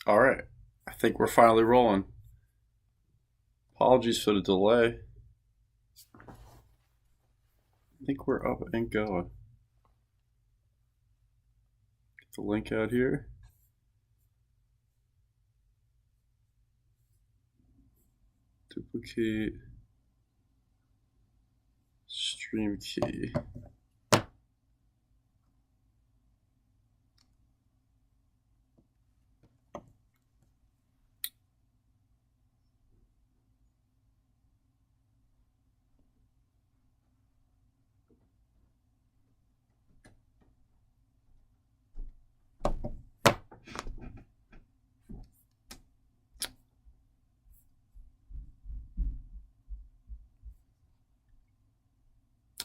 All right. I think we're finally rolling. Apologies for the delay. I think we're up and going. Get the link out here. Duplicate stream key.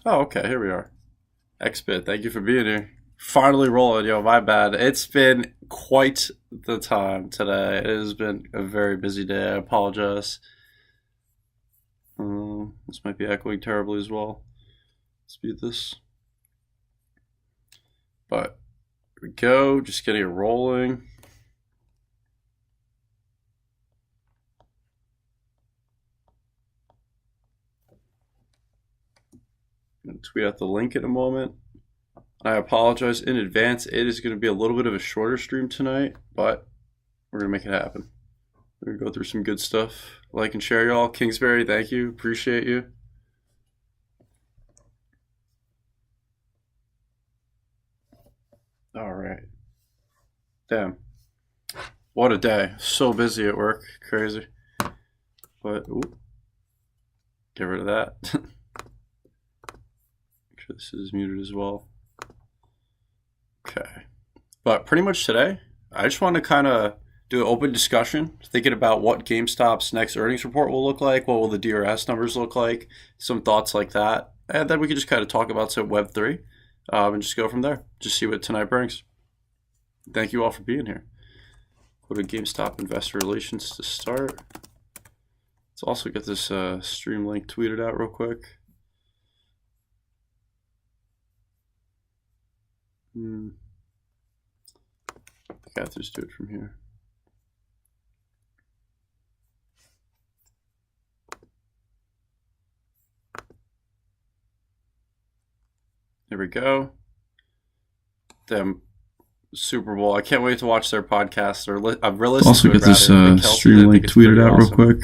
Oh, okay, here we are. XBit, thank you for being here. Finally rolling, yo, my bad. It's been quite the time today. It has been a very busy day. I apologize. This might be echoing terribly as well. Let's mute this. But here we go, just getting it rolling. I'm going to tweet out the link in a moment. I apologize in advance. It is going to be a little bit of a shorter stream tonight, but we're going to make it happen. We're going to go through some good stuff. Like and share, y'all. Kingsbury, thank you. Appreciate you. All right. Damn. What a day. So busy at work. Crazy. But, ooh. Get rid of that. Make sure this is muted as well. Okay. But pretty much today, I just want to kind of do an open discussion, thinking about what GameStop's next earnings report will look like, what will the DRS numbers look like, some thoughts like that. And then we can just kind of talk about some Web3 and just go from there. Just see what tonight brings. Thank you all for being here. Go to GameStop Investor Relations to start. Let's also get this stream link tweeted out real quick. I got to just do it from here. There we go. Them Super Bowl. I can't wait to watch their podcast. I've really also get this stream link tweeted out real quick.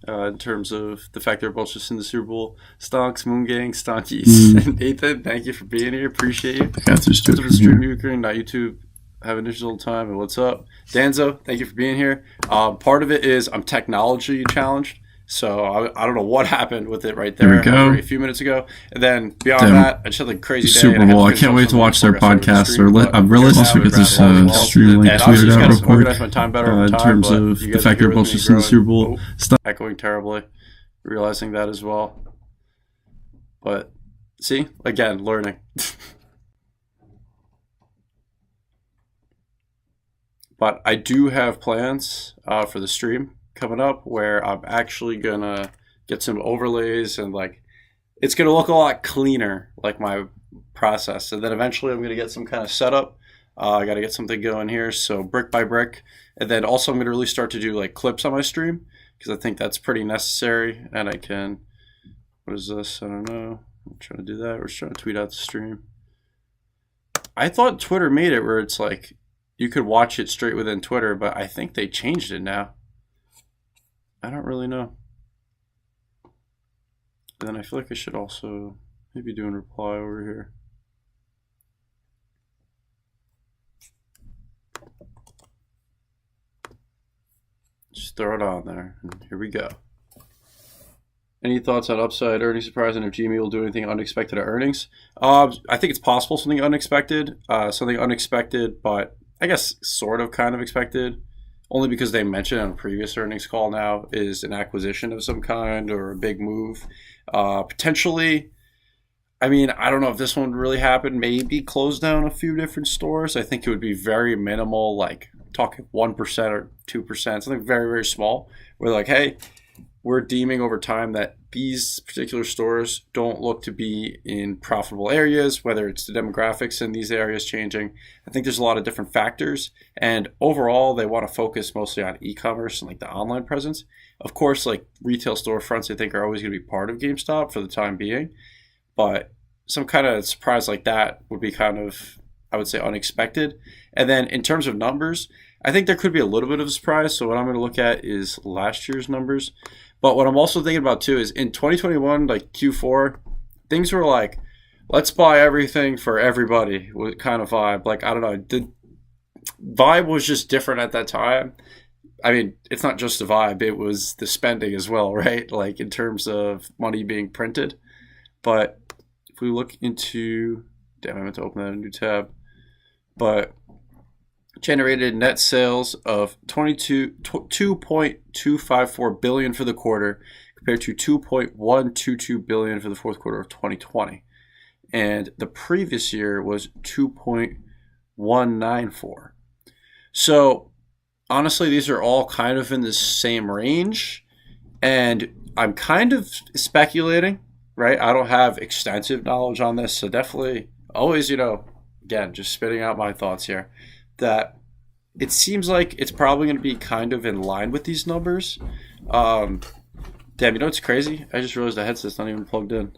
In terms of the fact they're both just in the Super Bowl. Stonks, Moon Gang, Stonkies. And Ethan, thank you for being here. Appreciate you. I got this to stream Ukraine, not YouTube. Have an initial time. And what's up? Danzo, thank you for being here. Part of it is I'm technology challenged. So I don't know what happened with it right there a few minutes ago. And then beyond that, I just had a crazy day. Super Bowl. I can't wait to watch their podcast. I've realized also get this stream link tweeted out real quick. Organize my time better in terms of the fact they're both just in the Super Bowl. Echoing terribly. Realizing that as well. But see, again, learning. But I do have plans for the stream coming up where I'm actually gonna get some overlays and like it's gonna look a lot cleaner, like my process. And then eventually I'm gonna get some kind of setup. I gotta get something going here, so brick by brick. And then also I'm gonna really start to do like clips on my stream because I think that's pretty necessary. And I can, what is this? I don't know. I'm trying to do that. We're just trying to tweet out the stream. I thought Twitter made it where it's like you could watch it straight within Twitter, but I think they changed it now. I don't really know. And then I feel like I should also maybe do a reply over here. Just throw it on there. And here we go. Any thoughts on upside earnings surprise and if Gmail will do anything unexpected at earnings? I think it's possible something unexpected. But I guess sort of kind of expected. Only because they mentioned on a previous earnings call now is an acquisition of some kind or a big move. Potentially, I mean, I don't know if this one would really happen. Maybe close down a few different stores. I think it would be very minimal, like talking 1% or 2%, something very, very small. We're like, hey, we're deeming over time that these particular stores don't look to be in profitable areas, whether it's the demographics in these areas changing. I think there's a lot of different factors. And overall, they want to focus mostly on e-commerce and like the online presence. Of course, like retail storefronts, I think are always going to be part of GameStop for the time being. But some kind of surprise like that would be kind of, I would say, unexpected. And then in terms of numbers, I think there could be a little bit of a surprise. So what I'm going to look at is last year's numbers. But what I'm also thinking about too is in 2021, like Q4, things were like, let's buy everything for everybody kind of vibe. Like, I don't know. The vibe was just different at that time. I mean, it's not just the vibe, it was the spending as well, right? Like in terms of money being printed. But if we look into, damn, I meant to open that in a new tab. But generated net sales of 2.254 billion for the quarter compared to 2.122 billion for the fourth quarter of 2020. And the previous year was 2.194. So honestly, these are all kind of in the same range. And I'm kind of speculating, right? I don't have extensive knowledge on this. So definitely always, again, just spitting out my thoughts here, that it seems like it's probably going to be kind of in line with these numbers. Damn, what's crazy? I just realized the headset's not even plugged in.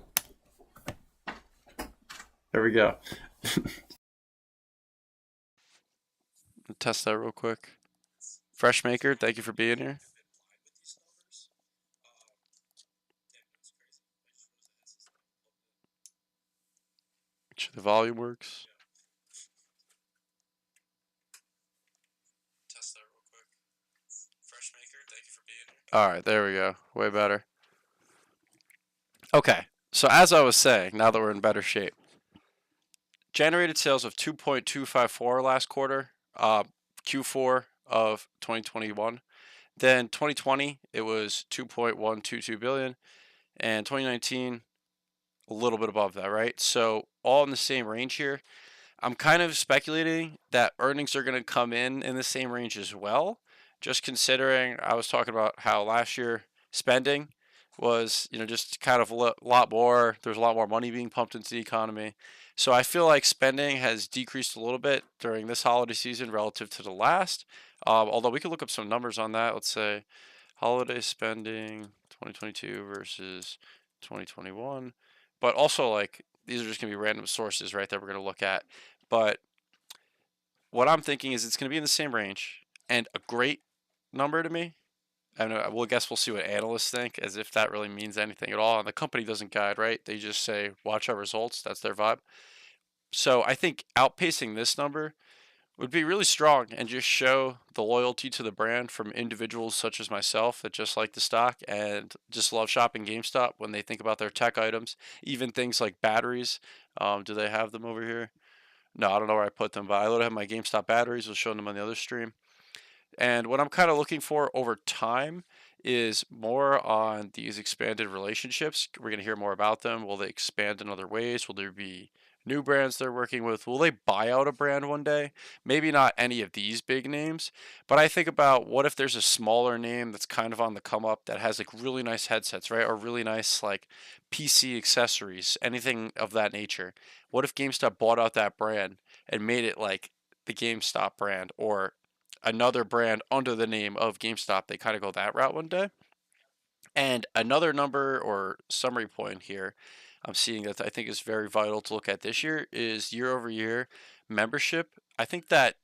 There we go. Test that real quick. Freshmaker, thank you for being here. Make sure the volume works. Test that real quick. Freshmaker, thank you for being here. All right, there we go. Way better. Okay, so as I was saying, now that we're in better shape, generated sales of 2.254 last quarter, Q4 of 2021. Then 2020, it was 2.122 billion, and 2019, a little bit above that, right? So all in the same range here. I'm kind of speculating that earnings are going to come in the same range as well, just considering I was talking about how last year spending was, just kind of a lot more. There's a lot more money being pumped into the economy. So I feel like spending has decreased a little bit during this holiday season relative to the last. Although we could look up some numbers on that. Let's say holiday spending 2022 versus 2021. But also, like, these are just going to be random sources, right, that we're going to look at. But what I'm thinking is it's going to be in the same range. And a great number to me, I guess we'll see what analysts think, as if that really means anything at all. And the company doesn't guide, right? They just say, watch our results. That's their vibe. So I think outpacing this number would be really strong and just show the loyalty to the brand from individuals such as myself that just like the stock and just love shopping GameStop when they think about their tech items, even things like batteries. Do they have them over here? No, I don't know where I put them, but I literally have my GameStop batteries. We'll show them on the other stream. And what I'm kind of looking for over time is more on these expanded relationships. We're going to hear more about them. Will they expand in other ways? Will there be new brands they're working with? Will they buy out a brand one day? Maybe not any of these big names, but I think about what if there's a smaller name that's kind of on the come up that has like really nice headsets, right? Or really nice like PC accessories, anything of that nature. What if GameStop bought out that brand and made it like the GameStop brand or another brand under the name of GameStop? They kind of go that route one day. And another number or summary point here I'm seeing that I think is very vital to look at this year is year over year membership. I think that,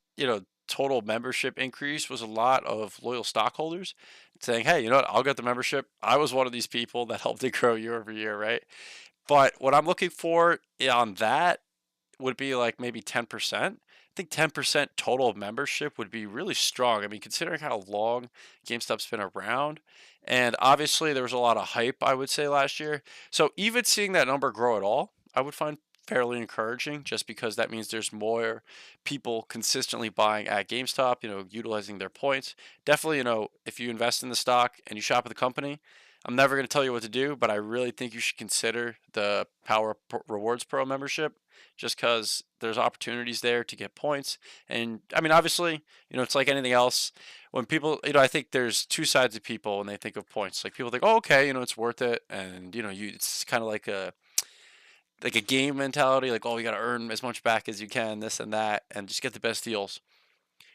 total membership increase was a lot of loyal stockholders saying, hey, you know what, I'll get the membership. I was one of these people that helped it grow year over year, right? But what I'm looking for on that would be like maybe 10%. I think 10% total membership would be really strong. I mean, considering how long GameStop's been around, and obviously there was a lot of hype, I would say, last year. So even seeing that number grow at all, I would find fairly encouraging just because that means there's more people consistently buying at GameStop, utilizing their points. Definitely, if you invest in the stock and you shop at the company, I'm never going to tell you what to do, but I really think you should consider the Power Rewards Pro membership. just because there's opportunities there to get points. And I mean, obviously, it's like anything else. When people, I think there's two sides of people when they think of points. Like people think, oh, okay, it's worth it, and it's kind of like a game mentality, like, oh, you got to earn as much back as you can, this and that, and just get the best deals.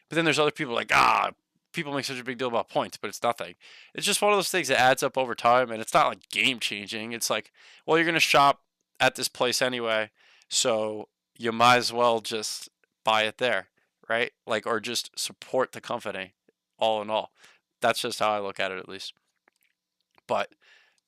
But then there's other people like, people make such a big deal about points, but it's nothing. It's just one of those things that adds up over time, and it's not like game changing. It's like, well, you're going to shop at this place anyway, so you might as well just buy it there, right? Like, or just support the company, all in all. That's just how I look at it, at least. But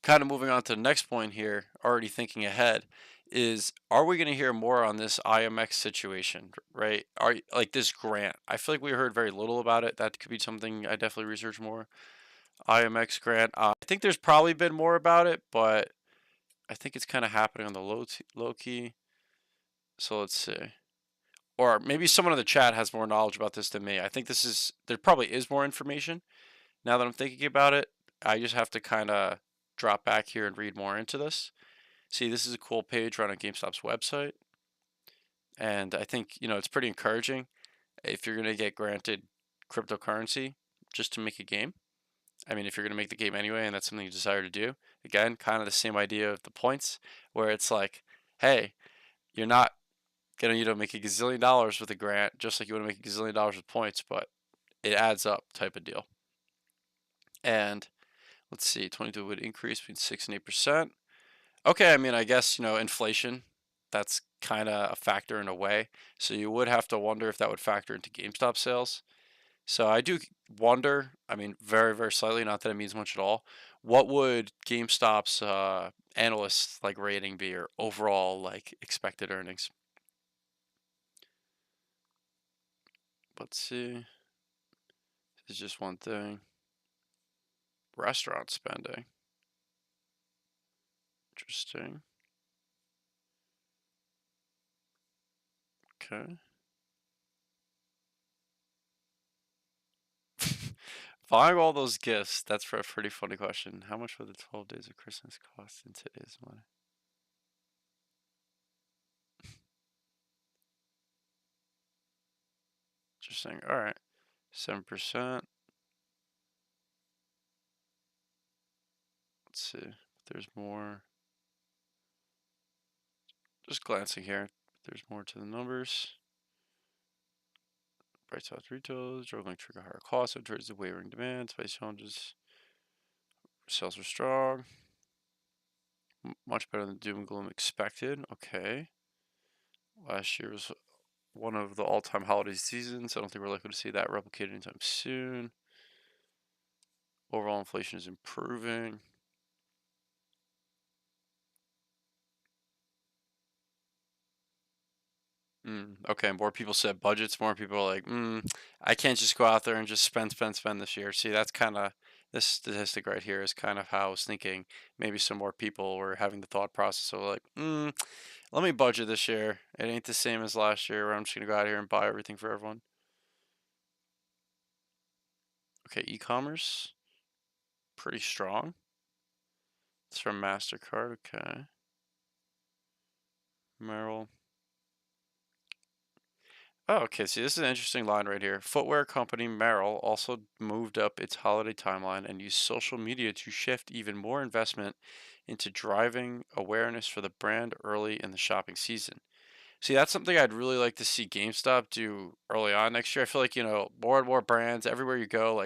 kind of moving on to the next point here, already thinking ahead, is are we going to hear more on this IMX situation, right? Like this grant? I feel like we heard very little about it. That could be something I definitely research more. IMX grant. I think there's probably been more about it, but I think it's kind of happening on the low key. So let's see. Or maybe someone in the chat has more knowledge about this than me. I think there probably is more information. Now that I'm thinking about it, I just have to kind of drop back here and read more into this. See, this is a cool page run on GameStop's website. And I think, it's pretty encouraging if you're going to get granted cryptocurrency just to make a game. I mean, if you're going to make the game anyway and that's something you desire to do, again, kind of the same idea of the points where it's like, hey, you're not going to make a gazillion dollars with a grant just like you want to make a gazillion dollars with points, but it adds up type of deal. And let's see, 22 would increase between 6 and 8%. Okay, I mean, I guess, inflation, that's kind of a factor in a way. So you would have to wonder if that would factor into GameStop sales. So I do wonder, I mean, very, very slightly, not that it means much at all. What would GameStop's analyst rating be, or overall expected earnings? Let's see. This is just one thing. Restaurant spending. Interesting. Okay. Buying all those gifts, that's for a pretty funny question. How much would the 12 days of Christmas cost in today's money? Interesting. All right. 7%. Let's see. There's more. Just glancing here. There's more to the numbers. Bright spots retailers, struggling to trigger higher costs, so towards the wavering demand, spice challenges. Sales were strong. Much better than doom and gloom expected. Okay. Last year was one of the all-time holiday seasons. I don't think we're likely to see that replicated anytime soon. Overall inflation is improving. Okay, more people set budgets. More people are like, I can't just go out there and just spend this year. See, that's kind of, this statistic right here is kind of how I was thinking. Maybe some more people were having the thought process of like, let me budget this year. It ain't the same as last year where I'm just going to go out here and buy everything for everyone. Okay, e-commerce. Pretty strong. It's from MasterCard. Okay. Merrill. Oh, okay. See, this is an interesting line right here. Footwear company Merrill also moved up its holiday timeline and used social media to shift even more investment into driving awareness for the brand early in the shopping season. See, that's something I'd really like to see GameStop do early on next year. I feel like, more and more brands everywhere you go,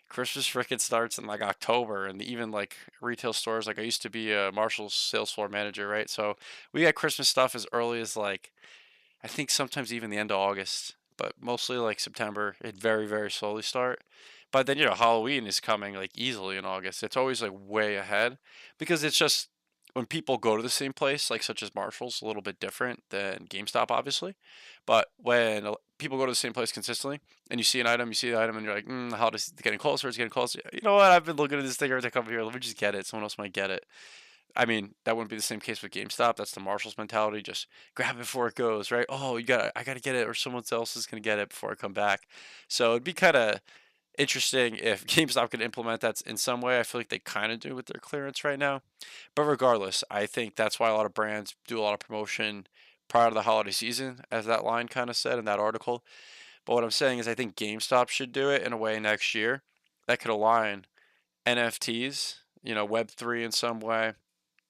Christmas frickin' starts in October, and even retail stores. I used to be a Marshall's sales floor manager, right? So we got Christmas stuff as early as I think sometimes even the end of August, but mostly September. It very, very slowly start. But then, Halloween is coming easily in August. It's always way ahead because it's just when people go to the same place, such as Marshall's, a little bit different than GameStop, obviously. But when people go to the same place consistently and you see an item, and you're like, the holiday's getting closer, it's getting closer. You know what? I've been looking at this thing every time I come here. Let me just get it. Someone else might get it. I mean, that wouldn't be the same case with GameStop. That's the Marshall's mentality. Just grab it before it goes, right? Oh, I got to get it, or someone else is going to get it before I come back. So it'd be kind of interesting if GameStop could implement that in some way. I feel like they kind of do with their clearance right now. But regardless, I think that's why a lot of brands do a lot of promotion prior to the holiday season, as that line kind of said in that article. But what I'm saying is I think GameStop should do it in a way next year that could align NFTs, Web3 in some way,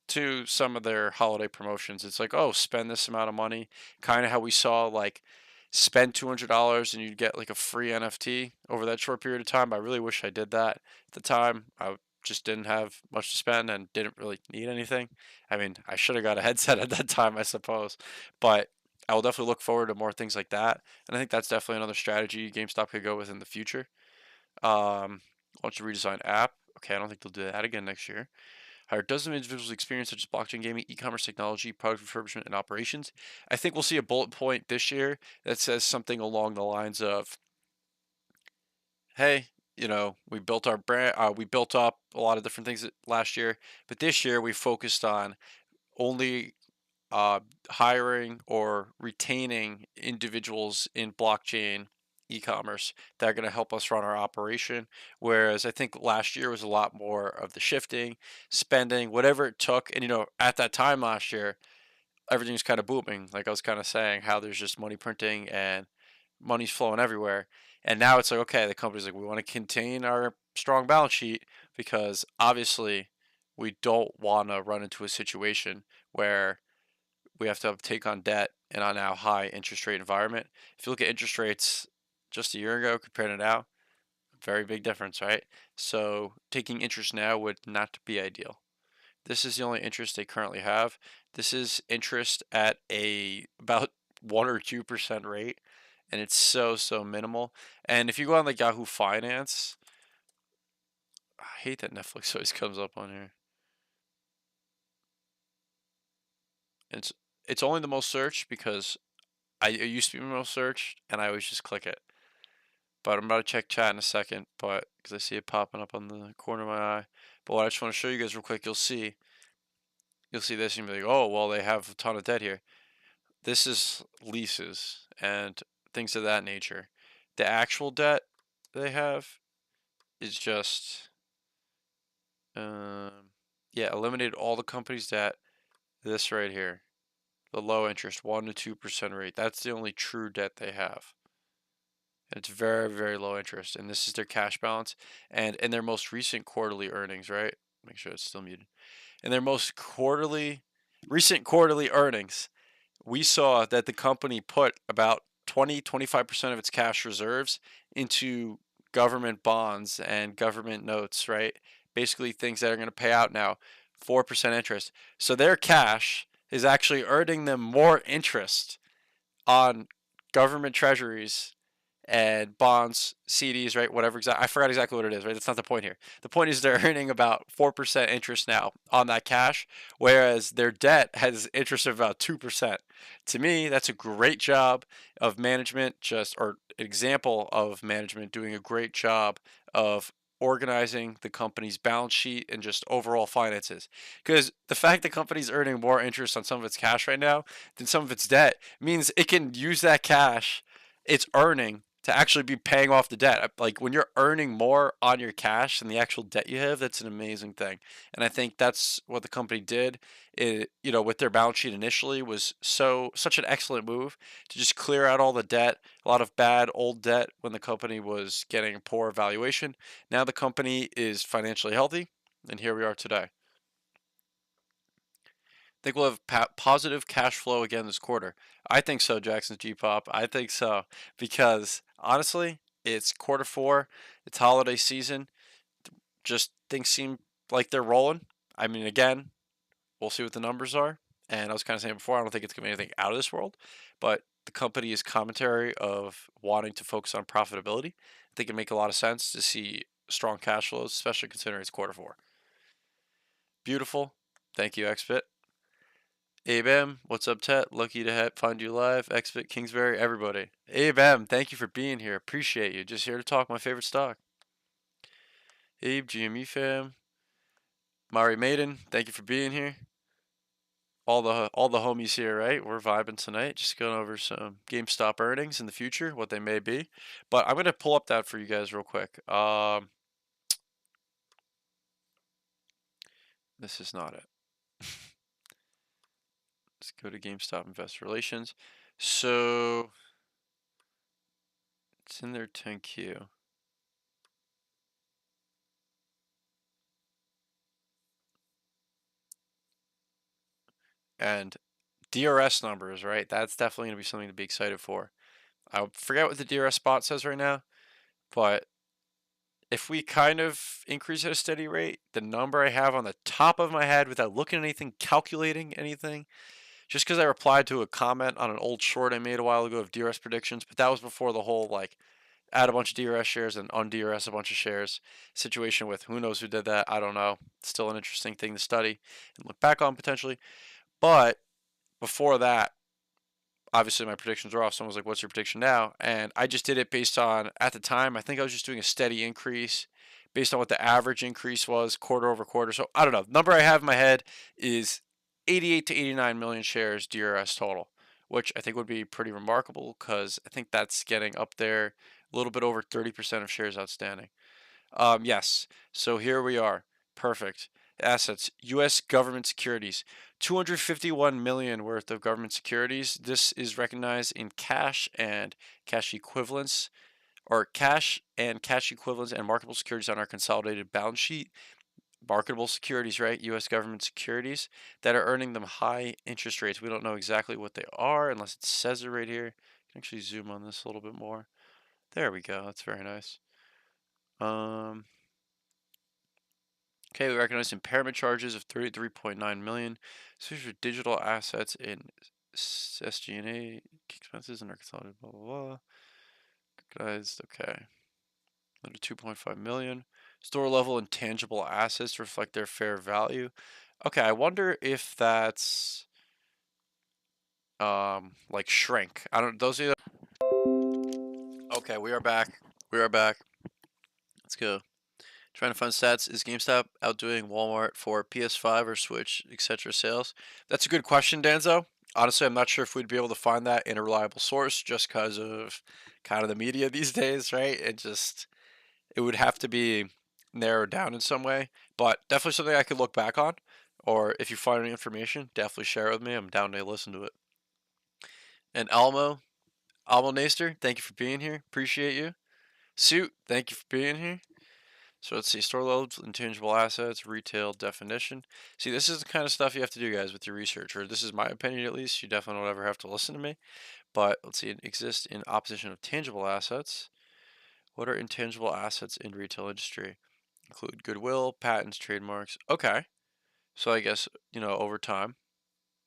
to some of their holiday promotions. It's like, oh, spend this amount of money, kind of how we saw like spend $200 and you'd get like a free NFT over that short period of time. I really wish I did that at the time. I just didn't have much to spend and didn't really need anything. I mean, I should have got a headset at that time, I suppose, but I will definitely look forward to more things like that. And I think that's definitely another strategy GameStop could go with in the future. Launch a redesigned app. Okay, I don't think they'll do that again next year. Hire dozens of individuals experience such as blockchain gaming, e-commerce technology, product refurbishment, and operations. I think we'll see a bullet point this year that says something along the lines of, hey, we built our brand, we built up a lot of different things last year, but this year we focused on only hiring or retaining individuals in blockchain e-commerce that are going to help us run our operation. Whereas I think last year was a lot more of the shifting, spending, whatever it took. And, at that time last year, everything was kind of booming. Like I was kind of saying, how there's just money printing and money's flowing everywhere. And now it's like, okay, the company's like, we want to contain our strong balance sheet because obviously we don't want to run into a situation where we have to take on debt in a now high interest rate environment. If you look at interest rates just a year ago compared to now, very big difference, right? So taking interest now would not be ideal. This is the only interest they currently have. This is interest at about 1 or 2% rate, and it's so minimal. And if you go on like Yahoo Finance, I hate that Netflix always comes up on here. It's only the most searched because it used to be my most searched, and I always just click it. But I'm about to check chat in a second, but because I see it popping up on the corner of my eye. But what I just want to show you guys real quick, you'll see this, and you'll be like, oh, well, they have a ton of debt here. This is leases and things of that nature. The actual debt they have is just, eliminated all the company's debt. This right here, the low interest, 1 to 2% rate. That's the only true debt they have. It's very, very low interest, and this is their cash balance. And in their most recent quarterly earnings, right? Make sure it's still muted. In their most recent quarterly earnings, we saw that the company put about 25% of its cash reserves into government bonds and government notes, right? Basically things that are going to pay out now, 4% interest. So their cash is actually earning them more interest on government treasuries and bonds, CDs, right? Whatever I forgot exactly what it is, right? That's not the point here. The point is they're earning about 4% interest now on that cash, whereas their debt has interest of about 2%. To me, that's a great job of management, or example of management doing a great job of organizing the company's balance sheet and just overall finances. Because the fact the company's earning more interest on some of its cash right now than some of its debt means it can use that cash it's earning to actually be paying off the debt. Like when you're earning more on your cash than the actual debt you have, that's an amazing thing. And I think that's what the company did. With their balance sheet initially was such an excellent move to just clear out all the debt, a lot of bad old debt when the company was getting poor valuation. Now the company is financially healthy, and here we are today. Think we'll have positive cash flow again this quarter. I think so, Jackson's G-Pop. I think so because honestly, it's quarter 4. It's holiday season. Just things seem like they're rolling. I mean, again, we'll see what the numbers are. And I was kind of saying before, I don't think it's going to be anything out of this world. But the company's commentary of wanting to focus on profitability, I think it make a lot of sense to see strong cash flows, especially considering it's quarter 4. Beautiful. Thank you, XBit. Abe M, what's up, Tet? Lucky to find you live. XBit, Kingsbury, everybody. Abe M, thank you for being here. Appreciate you. Just here to talk my favorite stock. Abe, GME fam. Mari Maiden, thank you for being here. All the homies here, right? We're vibing tonight. Just going over some GameStop earnings in the future, what they may be. But I'm going to pull up that for you guys real quick. This is not it. Let's go to GameStop Investor Relations. So it's in their 10Q. And DRS numbers, right? That's definitely going to be something to be excited for. I forget what the DRS spot says right now, but if we kind of increase at a steady rate, the number I have on the top of my head without looking at anything, calculating anything, just because I replied to a comment on an old short I made a while ago of DRS predictions, but that was before the whole like add a bunch of DRS shares and un-DRS a bunch of shares situation with who knows who did that. I don't know. Still an interesting thing to study and look back on potentially. But before that, obviously my predictions were off. Someone was like, what's your prediction now? And I just did it based on, at the time, I think I was just doing a steady increase based on what the average increase was quarter over quarter. So I don't know. The number I have in my head is 88 to 89 million shares DRS total, which I think would be pretty remarkable because I think that's getting up there a little bit over 30% of shares outstanding. Yes. So here we are. Perfect. Assets, U.S. government securities, 251 million worth of government securities. This is recognized in cash and cash equivalents, or cash and cash equivalents and marketable securities on our consolidated balance sheet. Marketable securities, right? U.S. government securities that are earning them high interest rates. We don't know exactly what they are unless it says it right here. I can actually zoom on this a little bit more. There we go. That's very nice. Okay, we recognize impairment charges of 33.9 million. So these are digital assets in SG&A expenses and our consolidated blah blah blah. Recognized, okay. Another 2.5 million. Store level intangible assets reflect their fair value. Okay, I wonder if that's like shrink. I don't those are the... Okay, we are back. We are back. Let's go. Trying to find stats. Is GameStop outdoing Walmart for PS5 or Switch, etc. sales? That's a good question, Danzo. Honestly, I'm not sure if we'd be able to find that in a reliable source just because of kind of the media these days, right? It would have to be narrowed down in some way, but definitely something I could look back on. Or if you find any information, definitely share it with me. I'm down to listen to it. And Almo Naster, thank you for being here. Appreciate you. Suit, thank you for being here. So let's see, store loads, intangible assets, retail definition. See, this is the kind of stuff you have to do, guys, with your research, or this is my opinion at least. You definitely don't ever have to listen to me. But let's see, it exists in opposition of tangible assets. What are intangible assets in retail industry? Include goodwill, patents, trademarks. Okay. So I guess, over time,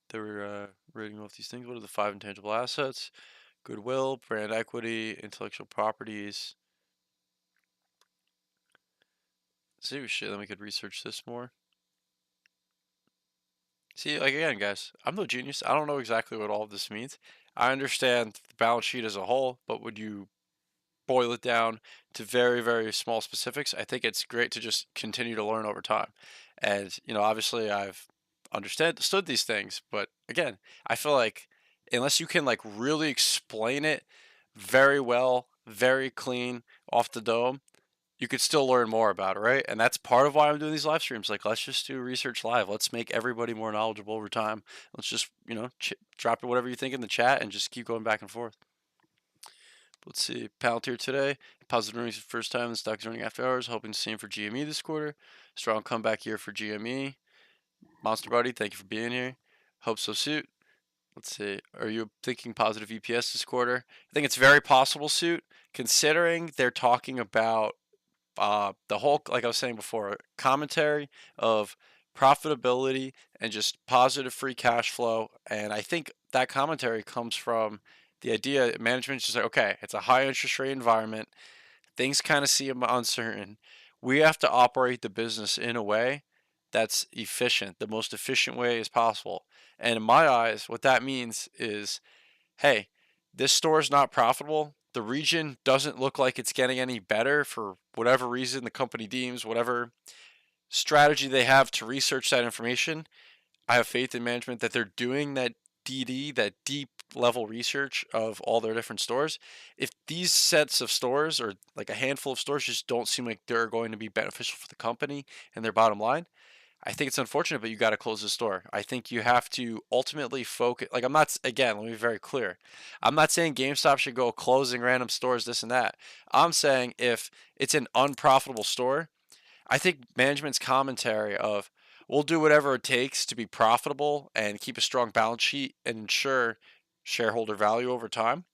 they were rating off these things. What are the 5 intangible assets? Goodwill, brand equity, intellectual properties. See, shit, then we could research this more. See, like again, guys, I'm no genius. I don't know exactly what all of this means. I understand the balance sheet as a whole, but would you boil it down to very, very small specifics? I think it's great to just continue to learn over time. And, obviously I've understood these things, but again, I feel like unless you can like really explain it very well, very clean off the dome, you could still learn more about it, right? And that's part of why I'm doing these live streams. Like, let's just do research live. Let's make everybody more knowledgeable over time. Let's just, drop it whatever you think in the chat and just keep going back and forth. Let's see. Palantir today. Positive earnings for the first time. The stock is running after hours. Hoping to see him for GME this quarter. Strong comeback year for GME. Monster Buddy, thank you for being here. Hope so, Suit. Let's see. Are you thinking positive EPS this quarter? I think it's very possible, Suit, considering they're talking about the whole, like I was saying before, commentary of profitability and just positive free cash flow. And I think that commentary comes from the idea management's just like, okay, it's a high interest rate environment. Things kind of seem uncertain. We have to operate the business in a way that's efficient, the most efficient way as possible. And in my eyes, what that means is, hey, this store is not profitable. The region doesn't look like it's getting any better for whatever reason the company deems, whatever strategy they have to research that information. I have faith in management that they're doing that DD, that deep level research of all their different stores. If these sets of stores or like a handful of stores just don't seem like they're going to be beneficial for the company and their bottom line, I think it's unfortunate, but you got to close the store. I think you have to ultimately focus. Like, I'm not, again, let me be very clear. I'm not saying GameStop should go closing random stores, this and that. I'm saying if it's an unprofitable store, I think management's commentary of we'll do whatever it takes to be profitable and keep a strong balance sheet and ensure shareholder value over time.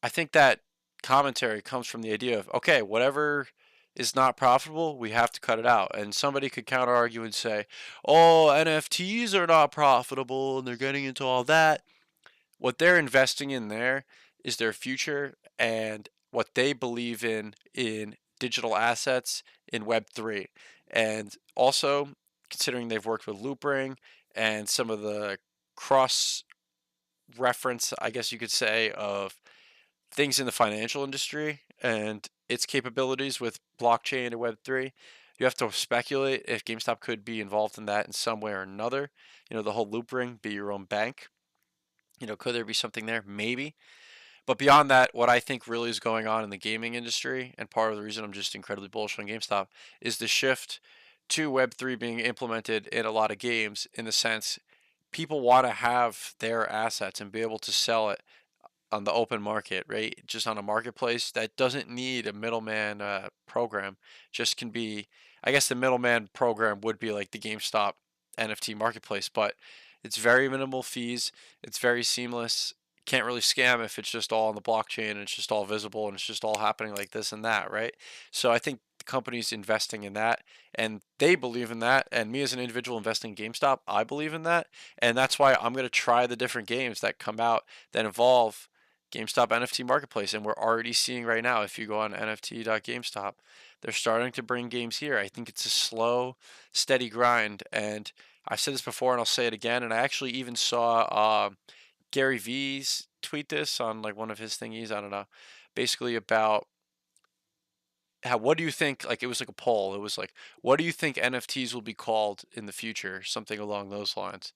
I think that commentary comes from the idea of, okay, whatever is not profitable, we have to cut it out. And somebody could counter argue and say, oh, NFTs are not profitable and they're getting into all that. What they're investing in there is their future and what they believe in digital assets in Web3. And also, considering they've worked with Loopring and some of the cross reference, I guess you could say, of things in the financial industry and its capabilities with blockchain and Web3. You have to speculate if GameStop could be involved in that in some way or another. The whole loop ring, be your own bank. Could there be something there? Maybe. But beyond that, what I think really is going on in the gaming industry, and part of the reason I'm just incredibly bullish on GameStop, is the shift to Web3 being implemented in a lot of games in the sense people want to have their assets and be able to sell it on the open market, right? Just on a marketplace that doesn't need a middleman program. Just can be, I guess the middleman program would be like the GameStop NFT marketplace, but it's very minimal fees. It's very seamless. Can't really scam if it's just all on the blockchain and it's just all visible and it's just all happening like this and that, right? So I think the company's investing in that and they believe in that. And me as an individual investing in GameStop, I believe in that. And that's why I'm going to try the different games that come out that involve GameStop NFT Marketplace, and we're already seeing right now, if you go on NFT.GameStop, they're starting to bring games here. I think it's a slow, steady grind, and I've said this before, and I'll say it again. And I actually even saw Gary V's tweet this on like one of his thingies. I don't know, basically about how what do you think? Like it was like a poll. It was like, what do you think NFTs will be called in the future? Something along those lines.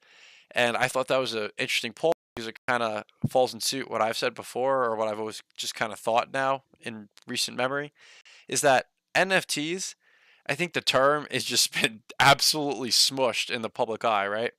And I thought that was an interesting poll because it kind of falls in suit what I've said before or what I've always just kind of thought now in recent memory is that NFTs, I think the term has just been absolutely smushed in the public eye, right?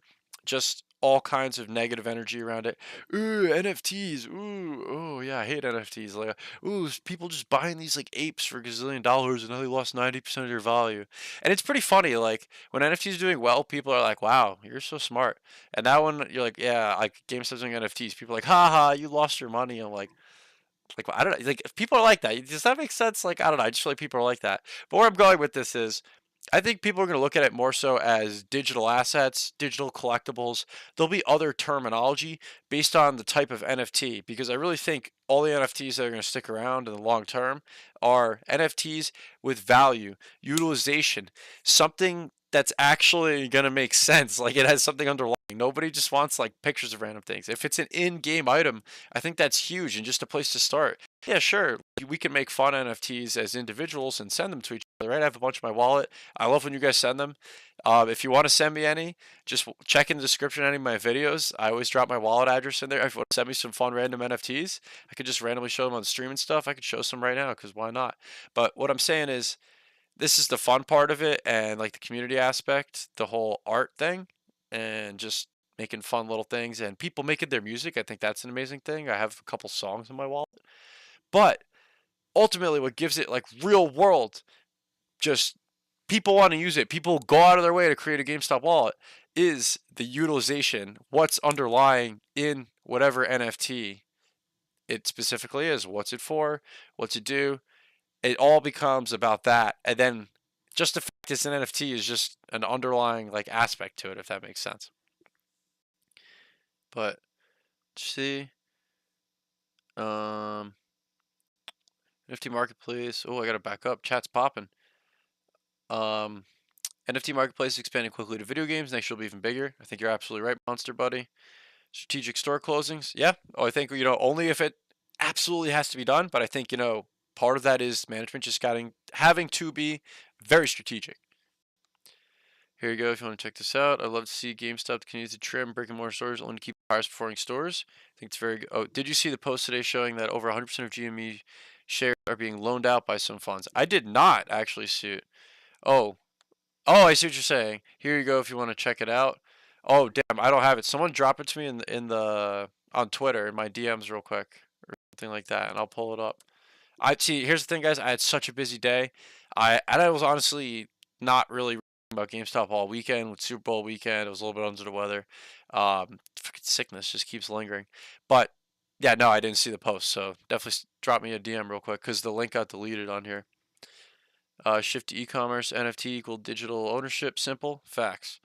Just all kinds of negative energy around it. Ooh, NFTs. Ooh, oh yeah, I hate NFTs. Like, ooh, people just buying these like apes for $gazillion and now they lost 90% of their value. And it's pretty funny. Like when NFTs are doing well, people are like, "Wow, you're so smart." And that one, you're like, "Yeah, like GameStop's doing NFTs." People are like, "Ha ha, you lost your money." I'm like I don't know. Like if people are like that, does that make sense? Like I don't know. I just feel like people are like that. But where I'm going with this is I think people are going to look at it more so as digital assets, digital collectibles. There'll be other terminology based on the type of NFT because I really think all the NFTs that are going to stick around in the long term are NFTs with value, utilization, something that's actually going to make sense. Like it has something underlying. Nobody just wants like pictures of random things. If it's an in-game item, I think that's huge and just a place to start. Yeah, sure. We can make fun NFTs as individuals and send them to each other, right? I have a bunch in my wallet. I love when you guys send them. If you want to send me any, just check in the description of any of my videos. I always drop my wallet address in there. If you want to send me some fun random NFTs, I could just randomly show them on the stream and stuff. I could show some right now because why not? But what I'm saying is, this is the fun part of it and like the community aspect, the whole art thing, and just making fun little things and people making their music. I think that's an amazing thing. I have a couple songs in my wallet. But ultimately, what gives it like real world, just people want to use it, people go out of their way to create a GameStop wallet, is the utilization, what's underlying in whatever NFT it specifically is. What's it for? What's it do? It all becomes about that. And then just the fact it's an NFT is just an underlying like aspect to it, if that makes sense. But see, NFT Marketplace. Oh, I gotta back up. Chat's popping. NFT Marketplace is expanding quickly to video games. Next year will be even bigger. I think you're absolutely right, Monster Buddy. Strategic store closings. Yeah. Oh, I think, only if it absolutely has to be done. But I think, part of that is management just having to be very strategic. Here you go. If you want to check this out, I'd love to see GameStop continue to trim brick and mortar stores only to keep highest performing stores. I think it's very good. Oh, did you see the post today showing that over 100% of GME shares are being loaned out by some funds? I did not actually see it. Oh, Oh, I see what you're saying. Here you go if you want to check it out. Oh, damn, I don't have it. Someone drop it to me in the on Twitter in my DMs real quick or something like that, and I'll pull it up. I see. Here's the thing, guys. I had such a busy day. I was honestly not really about GameStop all weekend with Super Bowl weekend. I was a little bit under the weather. Freaking sickness just keeps lingering. But yeah, no, I didn't see the post. So definitely drop me a DM real quick because the link got deleted on here. Shift to e-commerce, NFT equal digital ownership. Simple facts.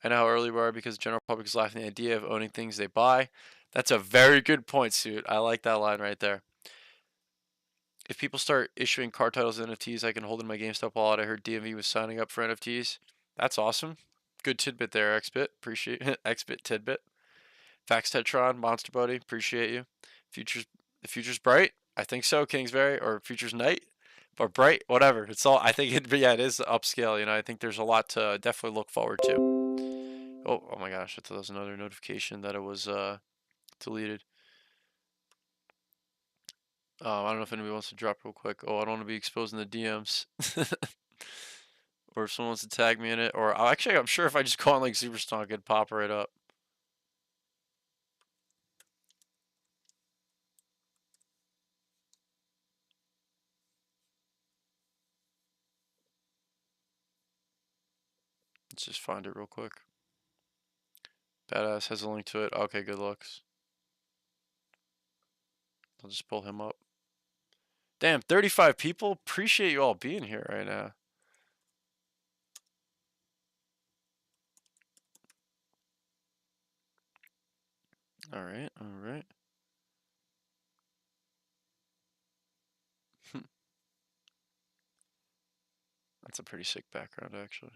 I know how early we are because the general public is laughing at the idea of owning things they buy. That's a very good point, Suit. I like that line right there. If people start issuing card titles and NFTs, I can hold in my GameStop wallet. I heard DMV was signing up for NFTs. That's awesome. Good tidbit there, XBit. Appreciate it. XBit tidbit. Fax Tetron, Monster Buddy. Appreciate you. The future's bright. I think so, Kingsbury, or future's night, or bright, whatever. It's all. I think it. But yeah, it is upscale. You know, I think there's a lot to definitely look forward to. Oh my gosh! I thought that was another notification that it was deleted. I don't know if anybody wants to drop real quick. Oh, I don't want to be exposing the DMs. Or if someone wants to tag me in it. Or actually, I'm sure if I just go on like Superstar, I could pop right up. Let's just find it real quick. Badass has a link to it. Okay, good looks. I'll just pull him up. Damn, 35 people. Appreciate you all being here right now. All right, all right. That's a pretty sick background, actually.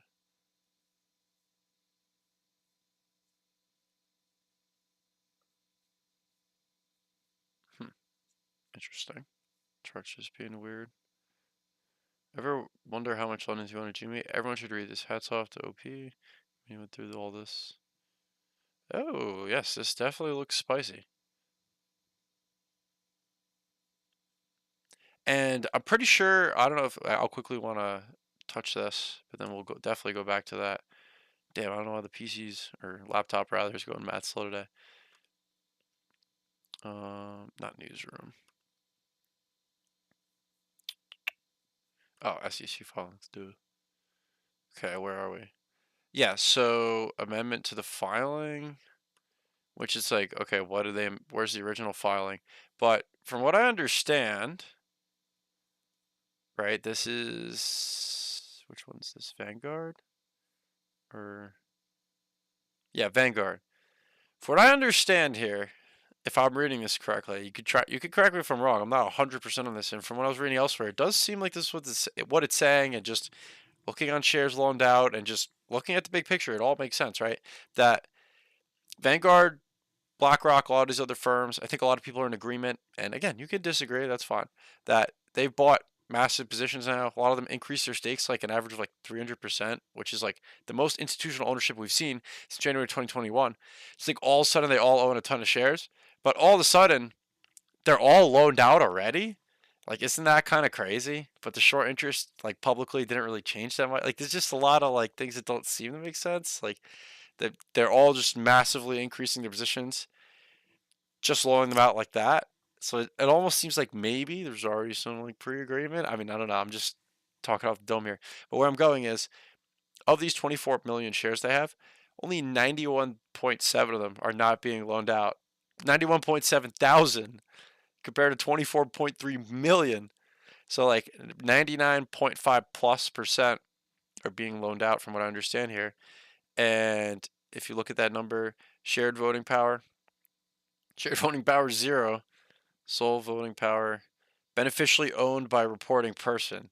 Interesting. Charts just being weird. Ever wonder how much London's going to Jimmy? Everyone should read this. Hats off to OP. We went through all this. Oh, yes, this definitely looks spicy. And I'm pretty sure, I don't know if I'll quickly want to touch this, but then we'll definitely go back to that. Damn, I don't know why the PCs, or laptop rather, is going mad slow today. Not newsroom. Oh, SEC file, let's do it. Okay, where are we? Yeah, so amendment to the filing, which is like, okay, where's the original filing? But from what I understand, right, this is, which one's this, Vanguard? Or, yeah, Vanguard. For what I understand here, if I'm reading this correctly, you could correct me if I'm wrong. I'm not 100% on this, and from what I was reading elsewhere, it does seem like this is what it's saying, and just looking on shares loaned out and just looking at the big picture, it all makes sense, right? That Vanguard, BlackRock, a lot of these other firms, I think a lot of people are in agreement, and again, you can disagree, that's fine, that they've bought massive positions now. A lot of them increase their stakes like an average of like 300%, which is like the most institutional ownership we've seen since January 2021. It's like all of a sudden they all own a ton of shares, but all of a sudden they're all loaned out already. Like, isn't that kind of crazy? But the short interest, like publicly, didn't really change that much. Like, there's just a lot of like things that don't seem to make sense. Like, they're all just massively increasing their positions, just loaning them out like that. So it almost seems like maybe there's already some like pre-agreement. I mean, I don't know. I'm just talking off the dome here. But where I'm going is, of these 24 million shares they have, only 91.7 of them are not being loaned out. 91.7 thousand compared to 24.3 million. So like 99.5+% are being loaned out from what I understand here. And if you look at that number, shared voting power 0, sole voting power, beneficially owned by reporting person.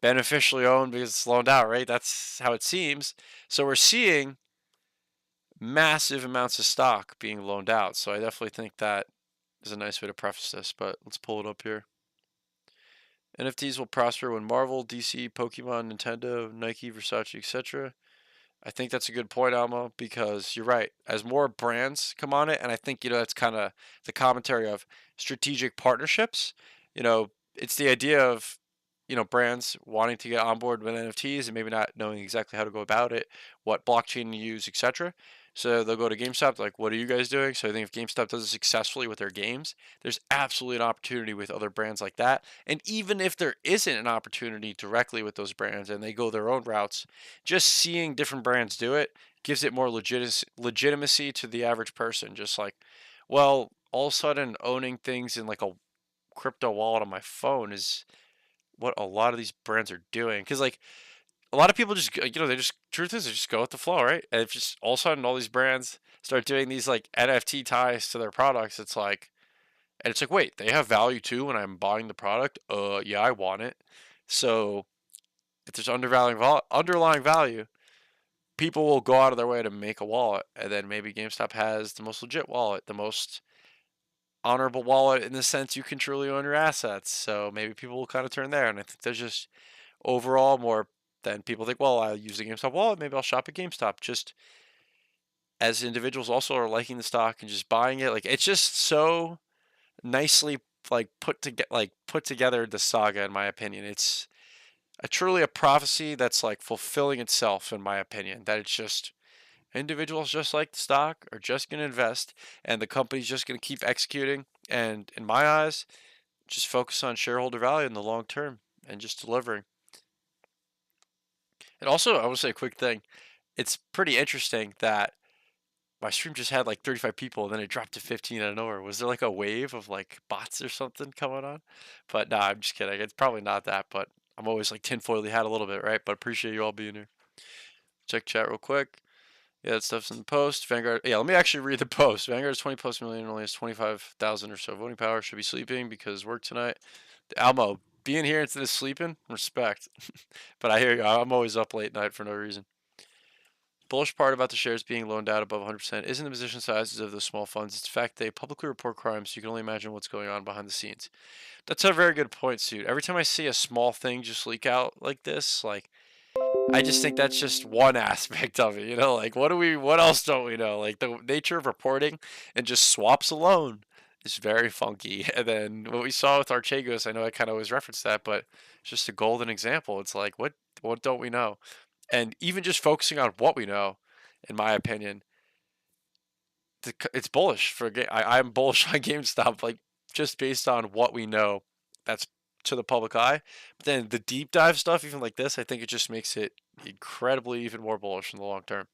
Beneficially owned because it's loaned out, right? That's how it seems. So we're seeing massive amounts of stock being loaned out. So I definitely think that is a nice way to preface this, but let's pull it up here. NFTs will prosper when Marvel, DC, Pokemon, Nintendo, Nike, Versace, etc. I think that's a good point, Alma, because you're right. As more brands come on it, and I think, that's kind of the commentary of strategic partnerships. It's the idea of brands wanting to get on board with NFTs and maybe not knowing exactly how to go about it, what blockchain to use, etc. So they'll go to GameStop, like, what are you guys doing? So I think if GameStop does it successfully with their games, there's absolutely an opportunity with other brands like that. And even if there isn't an opportunity directly with those brands and they go their own routes, just seeing different brands do it gives it more legitimacy to the average person. Just like, well, all of a sudden owning things in like a crypto wallet on my phone is what a lot of these brands are doing. Because like a lot of people just they just truth is they just go with the flow, right? And it's just all of a sudden all these brands start doing these like NFT ties to their products. It's like wait, they have value too when I'm buying the product. Yeah, I want it. So if there's underlying value, people will go out of their way to make a wallet, and then maybe GameStop has the most legit wallet, the most honorable wallet in the sense you can truly own your assets. So maybe people will kind of turn there, and I think there's just overall more than people think. Well, I use the GameStop wallet, maybe I'll shop at GameStop. Just as individuals also are liking the stock and just buying it, like it's just so nicely like put together the saga. In my opinion, it's truly a prophecy that's like fulfilling itself. In my opinion, that it's just individuals just like the stock are just going to invest and the company's just going to keep executing. And in my eyes, just focus on shareholder value in the long term and just delivering. And also, I want to say a quick thing. It's pretty interesting that my stream just had like 35 people and then it dropped to 15 out of nowhere. Was there like a wave of like bots or something coming on? But nah, I'm just kidding. It's probably not that, but I'm always like tinfoily hat a little bit, right? But appreciate you all being here. Check chat real quick. Yeah, that stuff's in the post. Vanguard. Yeah, let me actually read the post. Vanguard's 20 plus million and only has 25,000 or so voting power. Should be sleeping because work tonight. Almo, being here instead of sleeping, respect. But I hear you. I'm always up late night for no reason. Bullish part about the shares being loaned out above 100% isn't the position sizes of those small funds. It's the fact they publicly report crimes, so you can only imagine what's going on behind the scenes. That's a very good point, Suit. Every time I see a small thing just leak out like this, like I just think that's just one aspect of it, like what else don't we know? Like the nature of reporting and just swaps alone is very funky. And then what we saw with Archegos, I know I kind of always reference that, but it's just a golden example. It's like what don't we know? And even just focusing on what we know, in my opinion, it's bullish for I'm bullish on GameStop, like just based on what we know. That's to the public eye. But then the deep dive stuff, even like this, I think it just makes it incredibly even more bullish in the long term.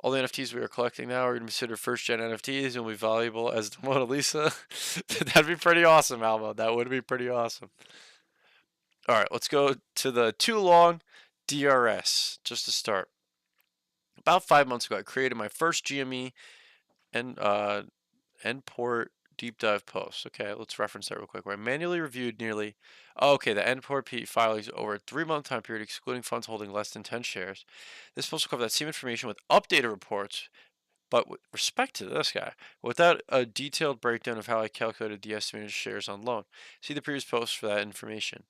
All the NFTs we are collecting now are going to be considered first gen NFTs and will be valuable as the Mona Lisa. That'd be pretty awesome, Almo. That would be pretty awesome. All right, let's go to the too long DRS just to start. About 5 months ago, I created my first GME and endport deep dive post. Okay, let's reference that real quick. Where I manually reviewed the endport filings over a 3-month time period, excluding funds holding less than 10 shares. This post will cover that same information with updated reports, but with respect to this guy, without a detailed breakdown of how I calculated the estimated shares on loan. See the previous post for that information.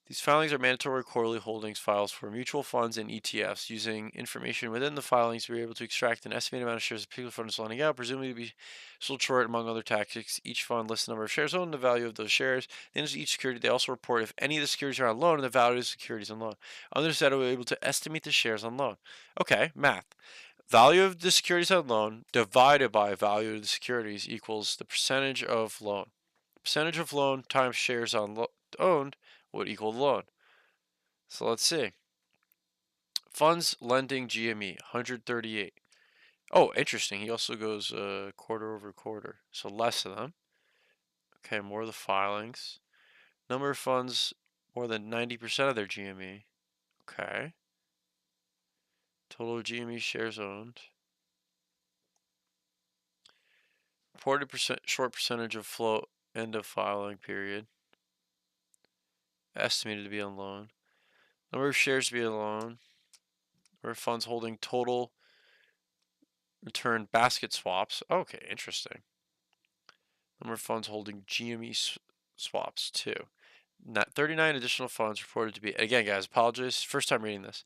These filings are mandatory quarterly holdings files for mutual funds and ETFs. Using information within the filings, we are able to extract an estimated amount of shares a particular fund is loaning out, presumably to be sold short among other tactics. Each fund lists the number of shares owned and the value of those shares. Then as each security, they also report if any of the securities are on loan and the value of the securities on loan. On this data, we're able to estimate the shares on loan. Okay, math. Value of the securities on loan divided by value of the securities equals the percentage of loan. Percentage of loan times shares owned would equal the loan. So let's see. Funds lending GME 138. Oh, interesting. He also goes quarter over quarter, so less of them. Okay, more of the filings. Number of funds more than 90% of their GME. Okay. Total GME shares owned. Reported short percentage of float end of filing period. Estimated to be on loan. Number of shares to be on loan. Number of funds holding total return basket swaps. Okay, interesting. Number of funds holding GME swaps too. 39 additional funds reported to be. Again, guys, apologies. First time reading this.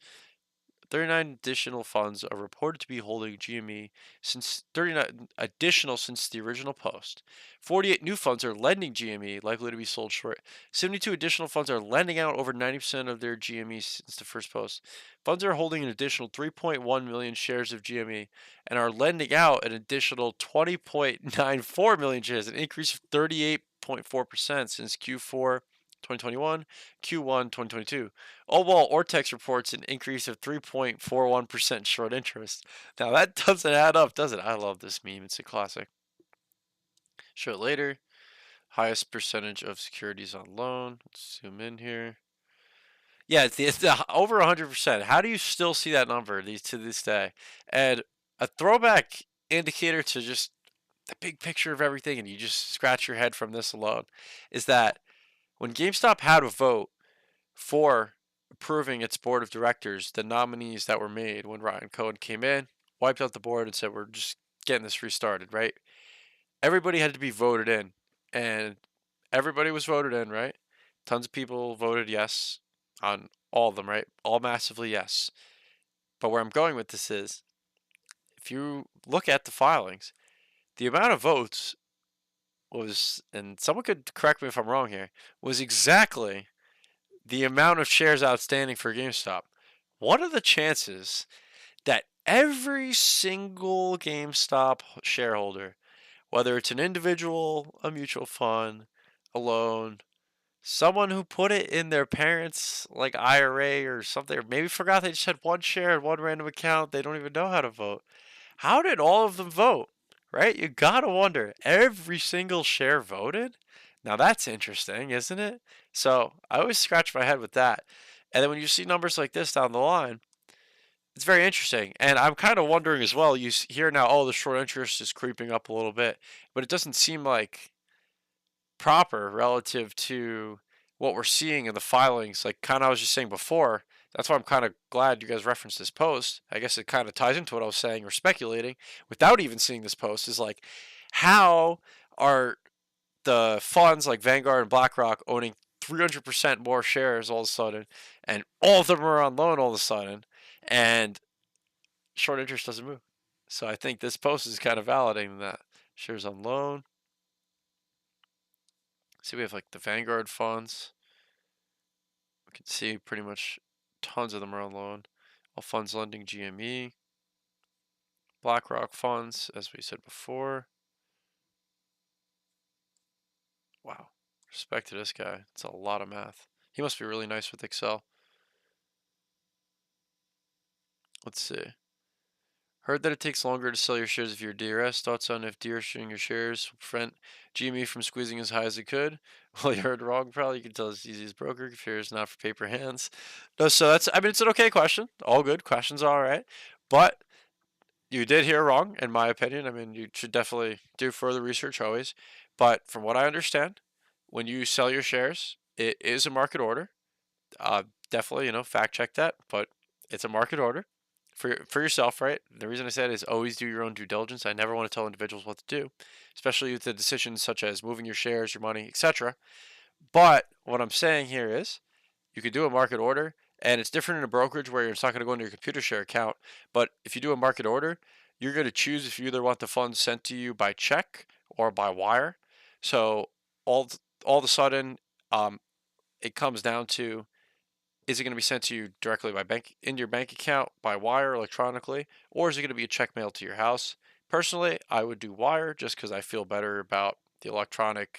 39 additional funds are reported to be holding GME since 39 additional since the original post. 48 new funds are lending GME, likely to be sold short. 72 additional funds are lending out over 90% of their GME since the first post. Funds are holding an additional 3.1 million shares of GME and are lending out an additional 20.94 million shares, an increase of 38.4% since Q4 2021, Q1 2022. Overall, Ortex reports an increase of 3.41% short interest. Now that doesn't add up, does it? I love this meme. It's a classic. Show it later. Highest percentage of securities on loan. Let's zoom in here. Yeah, it's over 100%. How do you still see that number to this day? And a throwback indicator to just the big picture of everything, and you just scratch your head from this alone, is that when GameStop had a vote for approving its board of directors, the nominees that were made when Ryan Cohen came in, wiped out the board and said, we're just getting this restarted, right? Everybody had to be voted in, and everybody was voted in, right? Tons of people voted yes on all of them, right? All massively yes. But where I'm going with this is, if you look at the filings, the amount of votes was, and someone could correct me if I'm wrong here, was exactly the amount of shares outstanding for GameStop. What are the chances that every single GameStop shareholder, whether it's an individual, a mutual fund, a loan, someone who put it in their parents' like IRA or something, or maybe forgot they just had one share in one random account, they don't even know how to vote. How did all of them vote? Right? You gotta wonder. Every single share voted? Now that's interesting, isn't it? So I always scratch my head with that. And then when you see numbers like this down the line, it's very interesting. And I'm kind of wondering as well, you hear now, oh, the short interest is creeping up a little bit, but it doesn't seem like proper relative to what we're seeing in the filings. Like kind of I was just saying before, that's why I'm kind of glad you guys referenced this post. I guess it kind of ties into what I was saying or speculating without even seeing this post, is like, how are the funds like Vanguard and BlackRock owning 300% more shares all of a sudden, and all of them are on loan all of a sudden, and short interest doesn't move? So I think this post is kind of validating that. Shares on loan. See, we have like the Vanguard funds. We can see pretty much tons of them are on loan. All funds lending GME. BlackRock funds, as we said before. Wow. Respect to this guy. It's a lot of math. He must be really nice with Excel. Let's see. Heard that it takes longer to sell your shares if you're DRS. Thoughts on if de-issuing your shares will prevent GME from squeezing as high as it could? Well, you heard wrong, probably. You can tell it's easy as broker. Fear not for paper hands. No, so that's, I mean, it's an okay question. All good. Questions all right. But you did hear wrong, in my opinion. I mean, you should definitely do further research always. But from what I understand, when you sell your shares, it is a market order. Definitely, fact check that. But it's a market order for yourself, right? The reason I said is always do your own due diligence. I never want to tell individuals what to do, especially with the decisions such as moving your shares, your money, etc. But what I'm saying here is you could do a market order, and it's different in a brokerage where it's not going to go into your computer share account. But if you do a market order, you're going to choose if you either want the funds sent to you by check or by wire. So all of a sudden, it comes down to, is it going to be sent to you directly by in your bank account, by wire, electronically, or is it going to be a check mailed to your house? Personally, I would do wire just because I feel better about the electronic.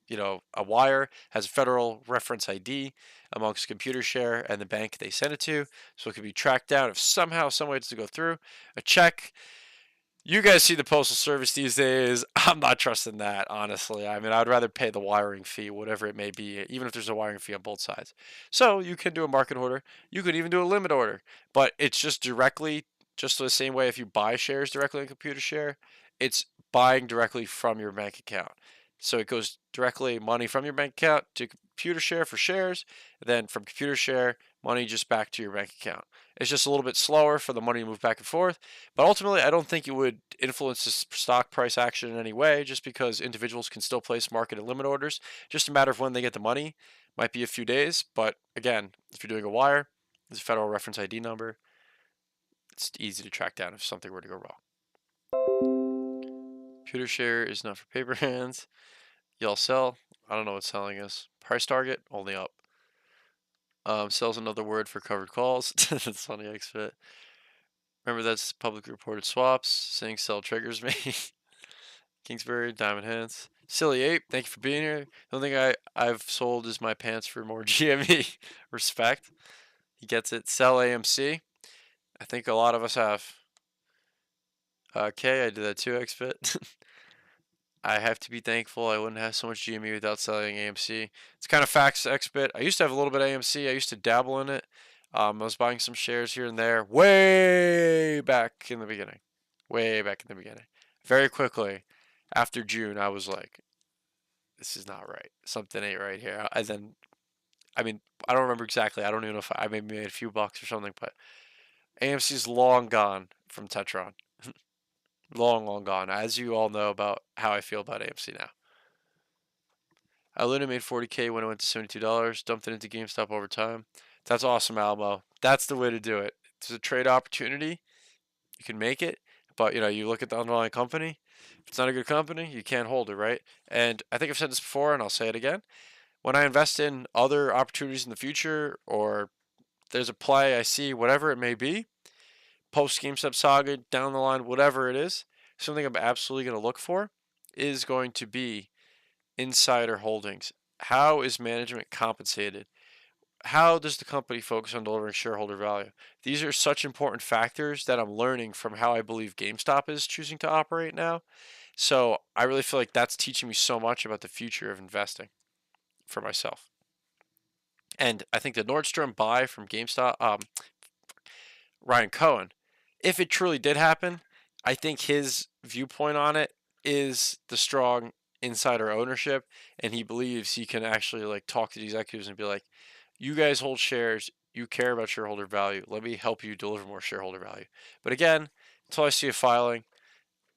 A wire has a federal reference ID amongst ComputerShare and the bank they send it to, so it can be tracked down if somehow, some way it's to go through. A check, you guys see the Postal Service these days. I'm not trusting that, honestly. I mean, I'd rather pay the wiring fee, whatever it may be, even if there's a wiring fee on both sides. So you can do a market order. You could even do a limit order, but it's just the same way if you buy shares directly in ComputerShare, it's buying directly from your bank account. So it goes directly money from your bank account to ComputerShare for shares, then from ComputerShare, money just back to your bank account. It's just a little bit slower for the money to move back and forth, but ultimately I don't think it would influence the stock price action in any way, just because individuals can still place market and limit orders. Just a matter of when they get the money. Might be a few days, but again, if you're doing a wire, there's a federal reference ID number. it's easy to track down if something were to go wrong. Computer share is not for paper hands. Y'all sell. I don't know what selling is. Price target only up. Sells another word for covered calls. That's funny, XFit. Remember, that's publicly reported swaps. Saying sell triggers me. Kingsbury, Diamond Hands. Silly Ape, thank you for being here. The only thing I've sold is my pants for more GME. Respect. He gets it. Sell AMC. I think a lot of us have. Okay, I did that too, XFit. I have to be thankful I wouldn't have so much GME without selling AMC. It's kind of facts, XBit. I used to have a little bit of AMC. I used to dabble in it. I was buying some shares here and there way back in the beginning. Way back in the beginning. Very quickly, after June, I was like, this is not right. Something ain't right here. And then, I mean, I don't remember exactly. I don't even know if I maybe made a few bucks or something, but AMC's long gone from Tetron. Long, long gone. As you all know about how I feel about AMC now. Luna made 40K when it went to $72. Dumped it into GameStop over time. That's awesome, Almo. That's the way to do it. It's a trade opportunity. You can make it, but you look at the underlying company. If it's not a good company, you can't hold it, right? And I think I've said this before, and I'll say it again. When I invest in other opportunities in the future, or there's a play I see, whatever it may be, post GameStop saga, down the line, whatever it is, something I'm absolutely going to look for is going to be insider holdings. How is management compensated? How does the company focus on delivering shareholder value? These are such important factors that I'm learning from how I believe GameStop is choosing to operate now. So I really feel like that's teaching me so much about the future of investing for myself. And I think the Nordstrom buy from GameStop, Ryan Cohen, if it truly did happen, I think his viewpoint on it is the strong insider ownership, and he believes he can actually talk to the executives and be like, you guys hold shares, you care about shareholder value, let me help you deliver more shareholder value. But again, until I see a filing,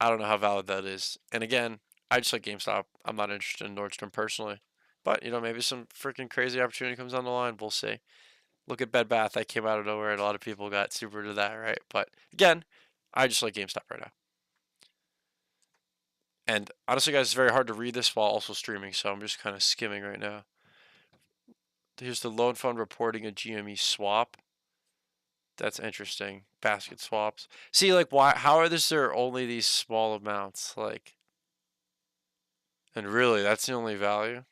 I don't know how valid that is. And again, I just like GameStop. I'm not interested in Nordstrom personally, but maybe some freaking crazy opportunity comes on the line. We'll see. Look at Bed Bath. That came out of nowhere, and a lot of people got super into that, right? But again, I just like GameStop right now. And honestly, guys, it's very hard to read this while also streaming, so I'm just kind of skimming right now. Here's the loan fund reporting a GME swap. That's interesting. Basket swaps. See, why? How are there only these small amounts? And really, that's the only value.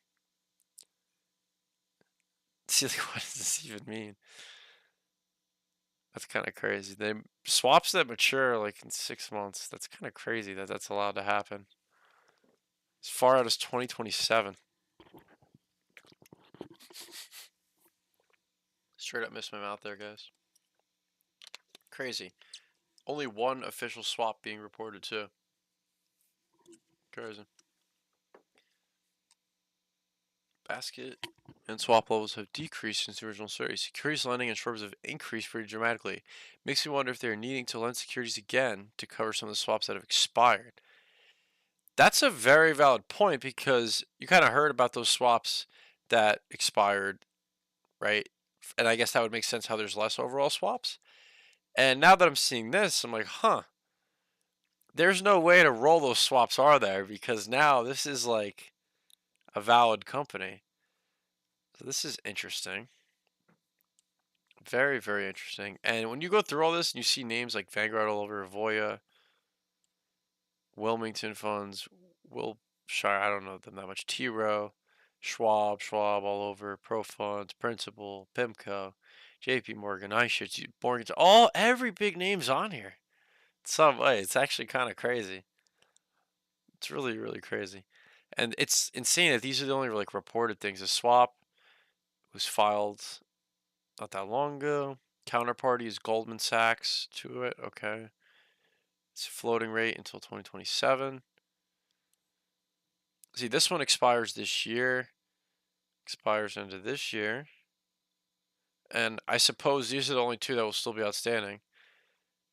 See, what does this even mean? That's kind of crazy. They swaps that mature in 6 months. That's kind of crazy that that's allowed to happen. As far out as 2027. Straight up missed my mouth there, guys. Crazy. Only one official swap being reported too. Crazy. Basket and swap levels have decreased since the original study. Securities lending and shorts have increased pretty dramatically. Makes me wonder if they're needing to lend securities again to cover some of the swaps that have expired. That's a very valid point, because you kind of heard about those swaps that expired, right? And I guess that would make sense how there's less overall swaps. And now that I'm seeing this, I'm like, huh. There's no way to roll those swaps, are there? Because now this is a valid company. So this is interesting. Very, very interesting. And when you go through all this and you see names like Vanguard all over, Voya, Wilmington Funds, Wilshire, I don't know them that much, T Rowe, Schwab all over, Pro Funds, Principal, PIMCO, JP Morgan, iShares, Morgan, every big name's on here. Some way. It's actually kind of crazy. It's really, really crazy. And it's insane that these are the only reported things. The swap was filed not that long ago. Counterparty is Goldman Sachs to it. Okay. It's a floating rate until 2027. See, this one expires this year. Expires into this year. And I suppose these are the only two that will still be outstanding.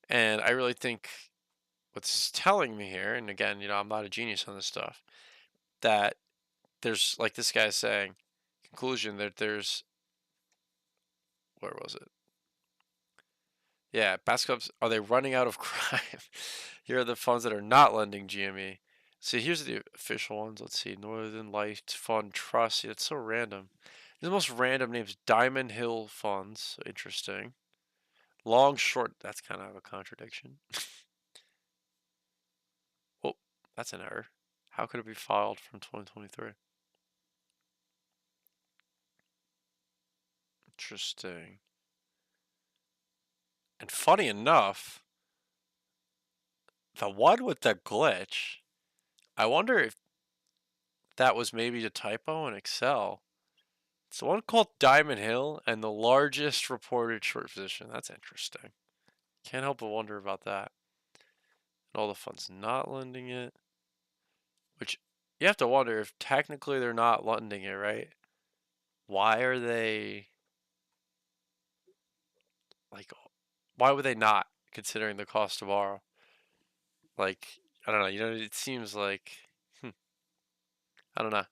And I really think what this is telling me here, and again, I'm not a genius on this stuff, that there's, like this guy's saying, conclusion that there's, where was it? Yeah, basketball clubs, are they running out of crime? Here are the funds that are not lending GME. See, here's the official ones. Let's see. Northern Light Fund Trust. See, it's so random. These are the most random names. Diamond Hill Funds. Interesting. Long Short. That's kind of a contradiction. Oh, that's an error. How could it be filed from 2023? Interesting. And funny enough, the one with the glitch, I wonder if that was maybe a typo in Excel. It's the one called Diamond Hill and the largest reported short position. That's interesting. Can't help but wonder about that. And all the funds not lending it, which you have to wonder if technically they're not lending it, right? Why are they like? Why would they not, considering the cost to borrow? Like, I don't know. It seems like I don't know.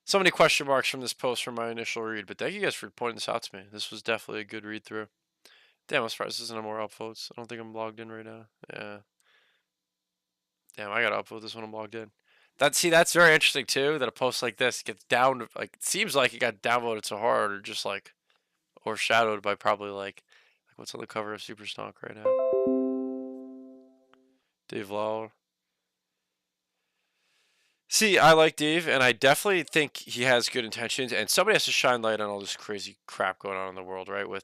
So many question marks from this post from my initial read, but thank you guys for pointing this out to me. This was definitely a good read through. Damn, I'm surprised there's no more upvotes. I don't think I'm logged in right now. Yeah. Damn, I gotta upvote this when I'm logged in. That's very interesting too. That a post like this gets down, like it seems like it got downvoted so hard, or just like overshadowed by probably like what's on the cover of Superstonk right now. Dave Lawler. See, I like Dave, and I definitely think he has good intentions. And somebody has to shine light on all this crazy crap going on in the world, right? With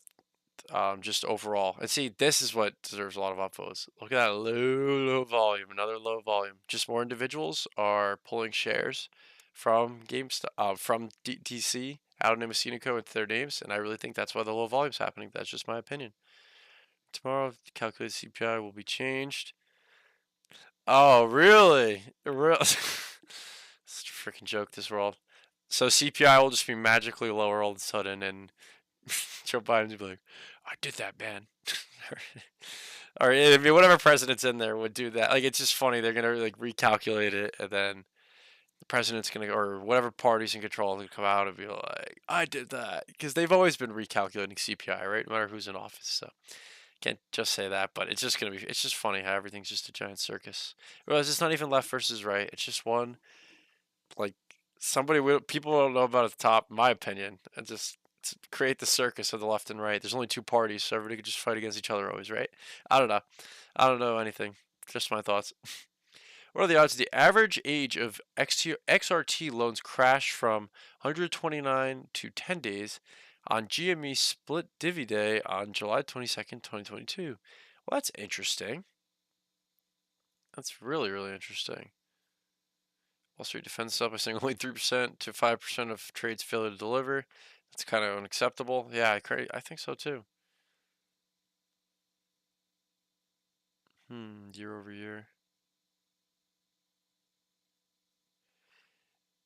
just overall. And see, this is what deserves a lot of upvotes. Look at that low volume, another low volume. Just more individuals are pulling shares from GameStop, from DC out in Messinico into their names, and I really think that's why the low volume's happening. That's just my opinion. Tomorrow, the calculated CPI will be changed. Oh, really? Real? Such a freaking joke, this world. So CPI will just be magically lower all of a sudden, and Joe Biden will be like, I did that, man. Or I mean, whatever president's in there would do that. Like, it's just funny. They're gonna like recalculate it, and then the president's gonna, or whatever party's in control, gonna come out and be like, I did that, because they've always been recalculating CPI, right? No matter who's in office. So can't just say that, but it's just gonna be. It's just funny how everything's just a giant circus. Realize it's not even left versus right. It's just one. Like people don't know about at the top. In my opinion, and just to create the circus of the left and right. There's only two parties, so everybody could just fight against each other always, right? I don't know. I don't know anything. Just my thoughts. What are the odds the average age of XRT loans crash from 129 to 10 days on GME split divvy day on July 22nd, 2022? Well, that's interesting. That's really, really interesting. Wall Street defends up by saying only 3% to 5% of trades fail to deliver. That's kind of unacceptable. Yeah, I think so too. Year over year.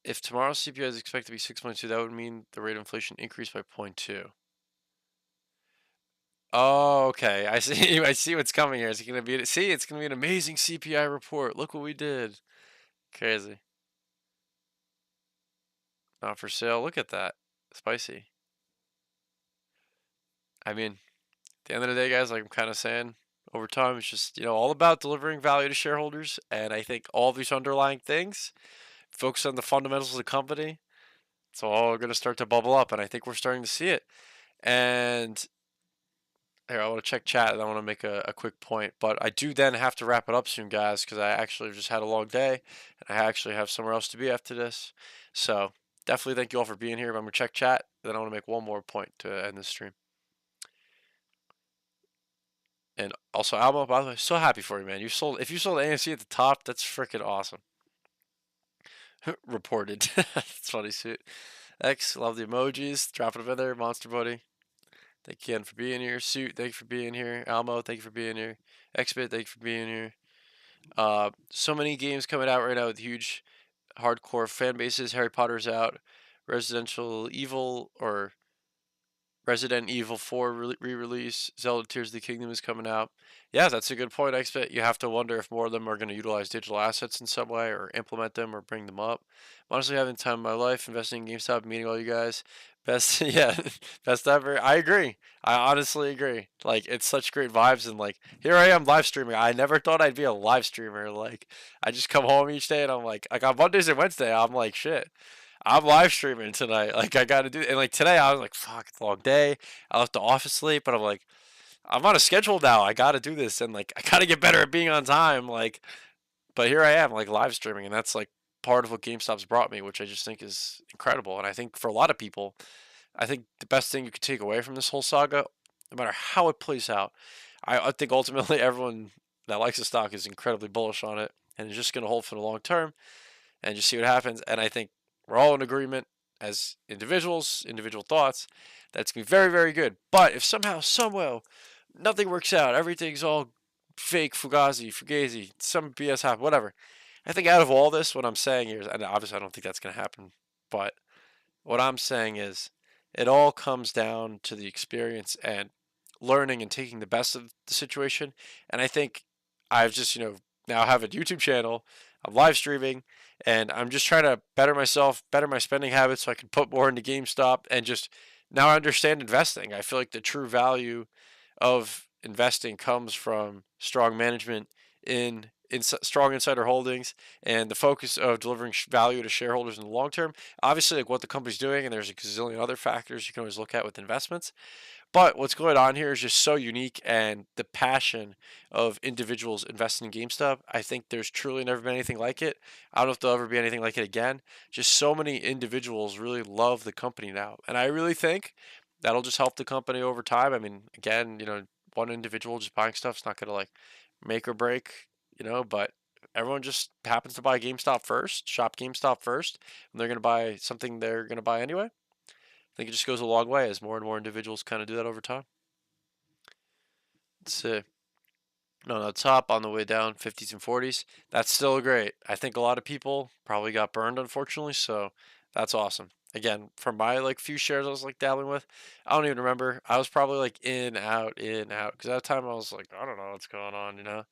If tomorrow's CPI is expected to be 6.2, that would mean the rate of inflation increased by 0.2. Oh, okay. I see. I see what's coming here. It's gonna be. See, it's gonna be an amazing CPI report. Look what we did. Crazy. Not for sale. Look at that. Spicy. I mean, at the end of the day, guys, like I'm kind of saying, over time, it's just all about delivering value to shareholders. And I think all these underlying things, focus on the fundamentals of the company. It's all going to start to bubble up, and I think we're starting to see it. And here, I want to check chat, and I want to make a quick point. But I do then have to wrap it up soon, guys, because I actually just had a long day, and I actually have somewhere else to be after this. So definitely thank you all for being here. I'm going to check chat, then I want to make one more point to end this stream. And also, Almo, by the way, so happy for you, man. If you sold AMC at the top, that's freaking awesome. Reported. That's funny, suit. X, love the emojis. Dropping them in there, Monster Buddy. Thank you again for being here. Suit, thank you for being here. Almo, thank you for being here. Xbit, thank you for being here. So many games coming out right now with huge hardcore fan bases. Harry Potter's out. Resident Evil Resident Evil 4 re-release, Zelda Tears of the Kingdom is coming out. Yeah, that's a good point. I expect you have to wonder if more of them are going to utilize digital assets in some way or implement them or bring them up. I'm honestly having the time of my life investing in GameStop, meeting all you guys. Best, yeah, best ever. I agree. I honestly agree. Like, it's such great vibes, and like, here I am live streaming. I never thought I'd be a live streamer. Like, I just come home each day and I'm like on Mondays and Wednesday, I'm like, shit. I'm live streaming tonight. Like I gotta do, and like today I was like, fuck, it's a long day. I left the office late, but I'm like, I'm on a schedule now. I gotta do this, and like I gotta get better at being on time. Like, but here I am, like live streaming, and that's like part of what GameStop's brought me, which I just think is incredible. And I think for a lot of people, I think the best thing you could take away from this whole saga, no matter how it plays out, I think ultimately everyone that likes the stock is incredibly bullish on it, and is just gonna hold for the long term, and just see what happens. And I think we're all in agreement as individuals, individual thoughts. That's going to be very, very good. But if somehow, somewhere, nothing works out, everything's all fake, fugazi, some BS happen, whatever. I think out of all this, what I'm saying here is, and obviously I don't think that's going to happen, but what I'm saying is it all comes down to the experience and learning and taking the best of the situation. And I think I've just, now have a YouTube channel. I'm live streaming, and I'm just trying to better myself, better my spending habits so I can put more into GameStop, and just now I understand investing. I feel like the true value of investing comes from strong management in strong insider holdings and the focus of delivering value to shareholders in the long term. Obviously, like what the company's doing, and there's a gazillion other factors you can always look at with investments. But what's going on here is just so unique, and the passion of individuals investing in GameStop, I think there's truly never been anything like it. I don't know if there'll ever be anything like it again. Just so many individuals really love the company now. And I really think that'll just help the company over time. I mean, again, one individual just buying stuff is not going to like make or break, but everyone just happens to buy GameStop first, shop GameStop first, and they're going to buy something they're going to buy anyway. I think it just goes a long way as more and more individuals kind of do that over time. Let's see. No, the top on the way down, 50s and 40s. That's still great. I think a lot of people probably got burned, unfortunately, so that's awesome. Again, from my like few shares I was like dabbling with, I don't even remember. I was probably like in, out, because at that time I was like, I don't know what's going on,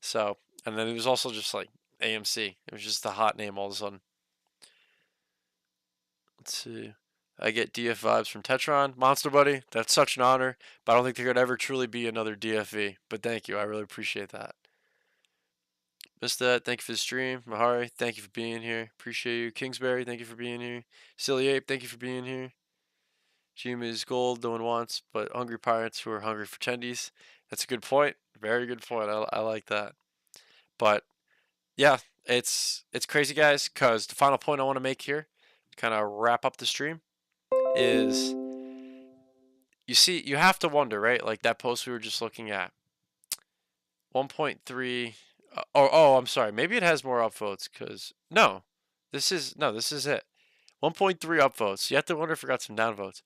So, and then it was also just like AMC. It was just the hot name all of a sudden. Let's see. I get DF vibes from Tetron. Monster Buddy, that's such an honor, but I don't think there could ever truly be another DFV. But thank you, I really appreciate that. Missed that, thank you for the stream. Mahari, thank you for being here. Appreciate you. Kingsbury, thank you for being here. Silly Ape, thank you for being here. Jimmy's Gold, no one wants, but hungry pirates who are hungry for tendies. That's a good point. Very good point. I like that. But yeah, it's crazy, guys, because the final point I want to make here, kind of wrap up the stream, is you have to wonder, right? Like that post we were just looking at, 1.3. I'm sorry, maybe it has more upvotes because this is it. 1.3 upvotes. You have to wonder if it got some downvotes.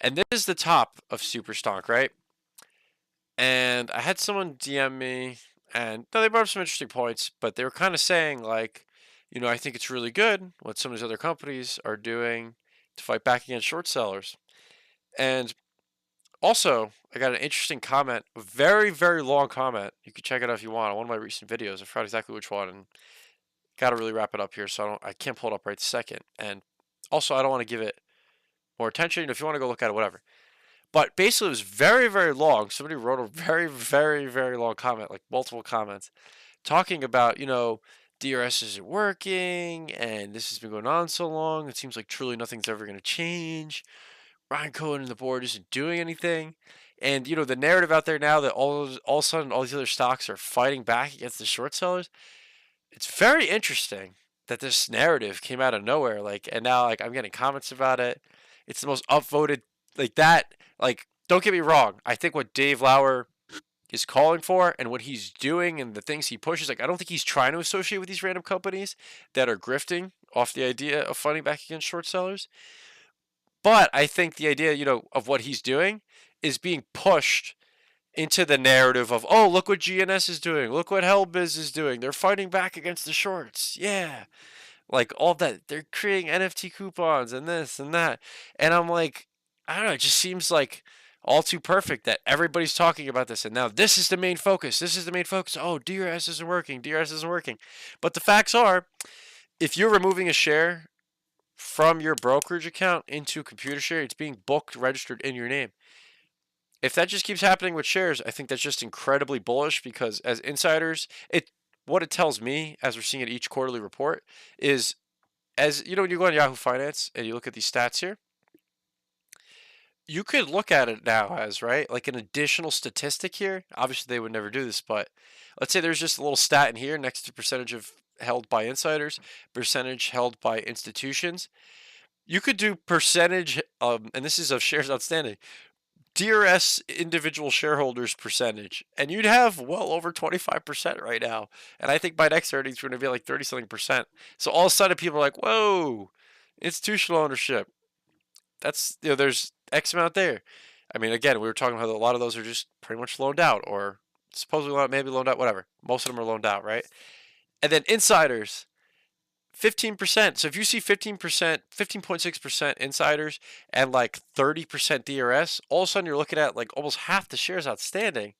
And this is the top of Super Stonk, right? And I had someone DM me, and they brought up some interesting points, but they were kind of saying like, I think it's really good what some of these other companies are doing to fight back against short sellers. And also, I got an interesting comment, a very, very long comment. You can check it out if you want on one of my recent videos. I forgot exactly which one, and got to really wrap it up here, so I can't pull it up right this second. And also, I don't want to give it more attention. If you want to go look at it, whatever. But basically, it was very, very long. Somebody wrote a very, very, very long comment, like multiple comments, talking about, DRS isn't working, and this has been going on so long. It seems like truly nothing's ever going to change. Ryan Cohen and the board isn't doing anything. And, the narrative out there now that all of a sudden all these other stocks are fighting back against the short sellers, it's very interesting that this narrative came out of nowhere. And now, I'm getting comments about it. It's the most upvoted, don't get me wrong. I think what Dave Lauer is calling for and what he's doing and the things he pushes, I don't think he's trying to associate with these random companies that are grifting off the idea of fighting back against short sellers. But I think the idea, of what he's doing is being pushed into the narrative of, oh, look what GNS is doing. Look what Hellbiz is doing. They're fighting back against the shorts. Yeah. All that. They're creating NFT coupons and this and that. And I'm like, I don't know, it just seems like all too perfect that everybody's talking about this, and now this is the main focus. This is the main focus. Oh, DRS isn't working. DRS isn't working. But the facts are, if you're removing a share from your brokerage account into a computer share, it's being booked, registered in your name. If that just keeps happening with shares, I think that's just incredibly bullish, because as insiders, what it tells me, as we're seeing at each quarterly report, is, as you know, when you go on Yahoo Finance and you look at these stats here, you could look at it now as, right, like an additional statistic here. Obviously, they would never do this, but let's say there's just a little stat in here next to percentage of held by insiders, percentage held by institutions. You could do percentage, and this is of shares outstanding, DRS individual shareholders percentage, and you'd have well over 25% right now. And I think by next earnings, we're going to be like 30 something percent. So all of a sudden, people are like, whoa, institutional ownership. That's, there's X amount there. I mean, again, we were talking about how a lot of those are just pretty much loaned out, or supposedly maybe loaned out, whatever. Most of them are loaned out, right? And then insiders, 15%. So if you see 15%, 15.6% insiders and like 30% DRS, all of a sudden you're looking at like almost half the shares outstanding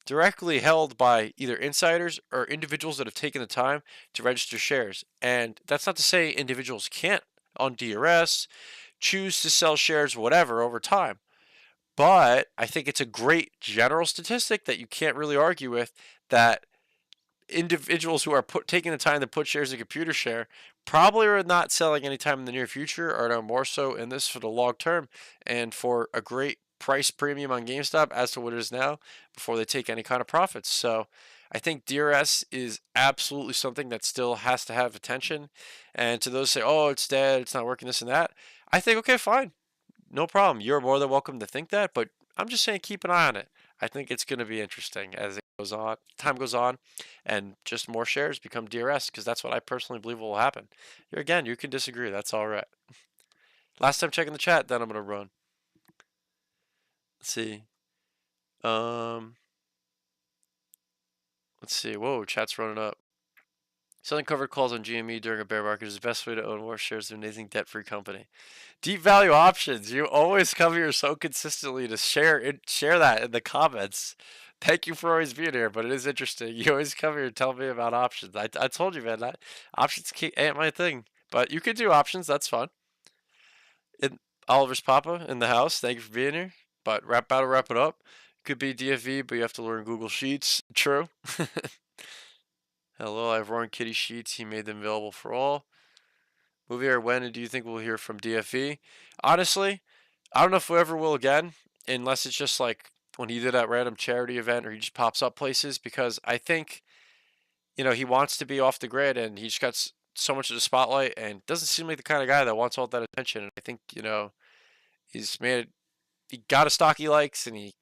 directly held by either insiders or individuals that have taken the time to register shares. And that's not to say individuals can't, on DRS, choose to sell shares, whatever, over time. But I think it's a great general statistic that you can't really argue with, that individuals who are taking the time to put shares in computer share probably are not selling anytime in the near future, or are more so in this for the long term and for a great price premium on GameStop as to what it is now before they take any kind of profits. So I think DRS is absolutely something that still has to have attention. And to those who say, oh, it's dead, it's not working, this and that, I think, okay, fine, no problem. You're more than welcome to think that, but I'm just saying keep an eye on it. I think it's going to be interesting as it goes on, time goes on, and just more shares become DRS, because that's what I personally believe will happen. Again, you can disagree. That's all right. Last time checking the chat, then I'm going to run. Let's see. Let's see. Whoa, chat's running up. Selling covered calls on GME during a bear market is the best way to own more shares of an amazing debt-free company. Deep value options. You always come here so consistently to share that in the comments. Thank you for always being here, but it is interesting. You always come here and tell me about options. I told you, man, that options ain't my thing. But you could do options. That's fun. Oliver's Papa in the house. Thank you for being here. But wrap it up. Could be DFV, but you have to learn Google Sheets. True. Hello, I have Roaring Kitty Sheets. He made them available for all. Movie or when do you think we'll hear from DFE? Honestly, I don't know if we ever will again, unless it's just like when he did that random charity event, or he just pops up places, because I think, he wants to be off the grid, and he just got so much of the spotlight, and doesn't seem like the kind of guy that wants all that attention. And I think, he got a stock he likes, and he,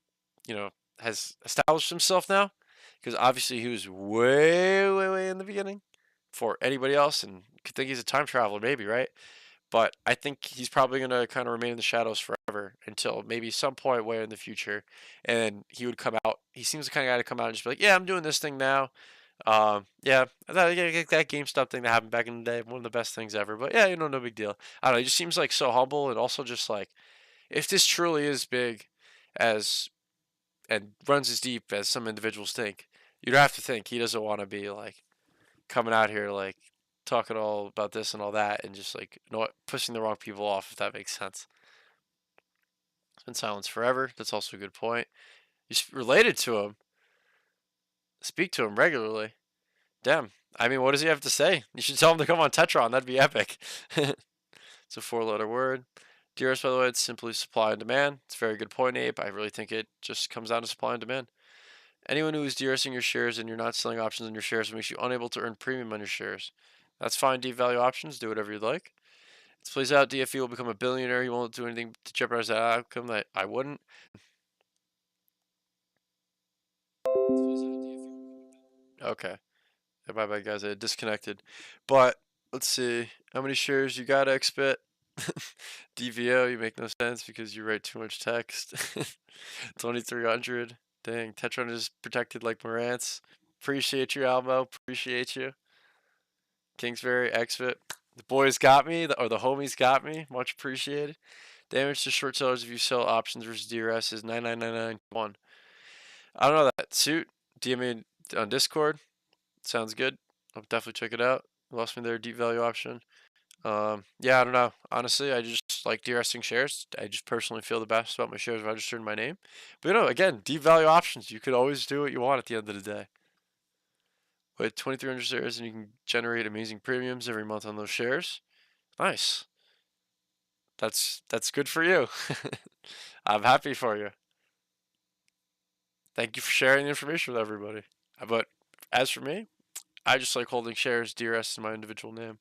has established himself now. Because obviously he was way, way, way in the beginning for anybody else, and could think he's a time traveler, maybe, right? But I think he's probably going to kind of remain in the shadows forever until maybe some point way in the future, and he would come out. He seems the kind of guy to come out and just be like, yeah, I'm doing this thing now. Yeah, that GameStop thing that happened back in the day, one of the best things ever. But yeah, no big deal. I don't know. He just seems like so humble, and also just like, if this truly is big as and runs as deep as some individuals think, you'd have to think he doesn't want to be like coming out here like talking all about this and all that, and just like pushing the wrong people off, if that makes sense. It's been silence forever. That's also a good point. You're related to him. Speak to him regularly. Damn. I mean, what does he have to say? You should tell him to come on Tetron. That'd be epic. It's a 4-letter word. DRS, by the way, it's simply supply and demand. It's a very good point, Abe. I really think it just comes down to supply and demand. Anyone who is DRSing your shares and you're not selling options on your shares makes you unable to earn premium on your shares. That's fine, deep value options. Do whatever you'd like. It plays out. DFE will become a billionaire. He won't do anything to jeopardize that outcome. That I wouldn't. Okay. Bye-bye, guys. I disconnected. But let's see. How many shares you got, XBit? DVO, you make no sense because you write too much text. 2,300. Dang, Tetron is protected like Morantz. Appreciate you, Almo. Appreciate you. Kingsbury, XFIT. The boys got me, or the homies got me. Much appreciated. Damage to short sellers if you sell options versus DRS is 99991. I don't know that. Suit, DM me on Discord. Sounds good. I'll definitely check it out. Lost me there, deep value option. Yeah, I don't know. Honestly, I just like DRSing shares. I just personally feel the best about my shares registered in my name. But again, deep value options. You could always do what you want at the end of the day. With 2,300 shares, and you can generate amazing premiums every month on those shares. Nice. That's good for you. I'm happy for you. Thank you for sharing the information with everybody. But as for me, I just like holding shares DRS in my individual name.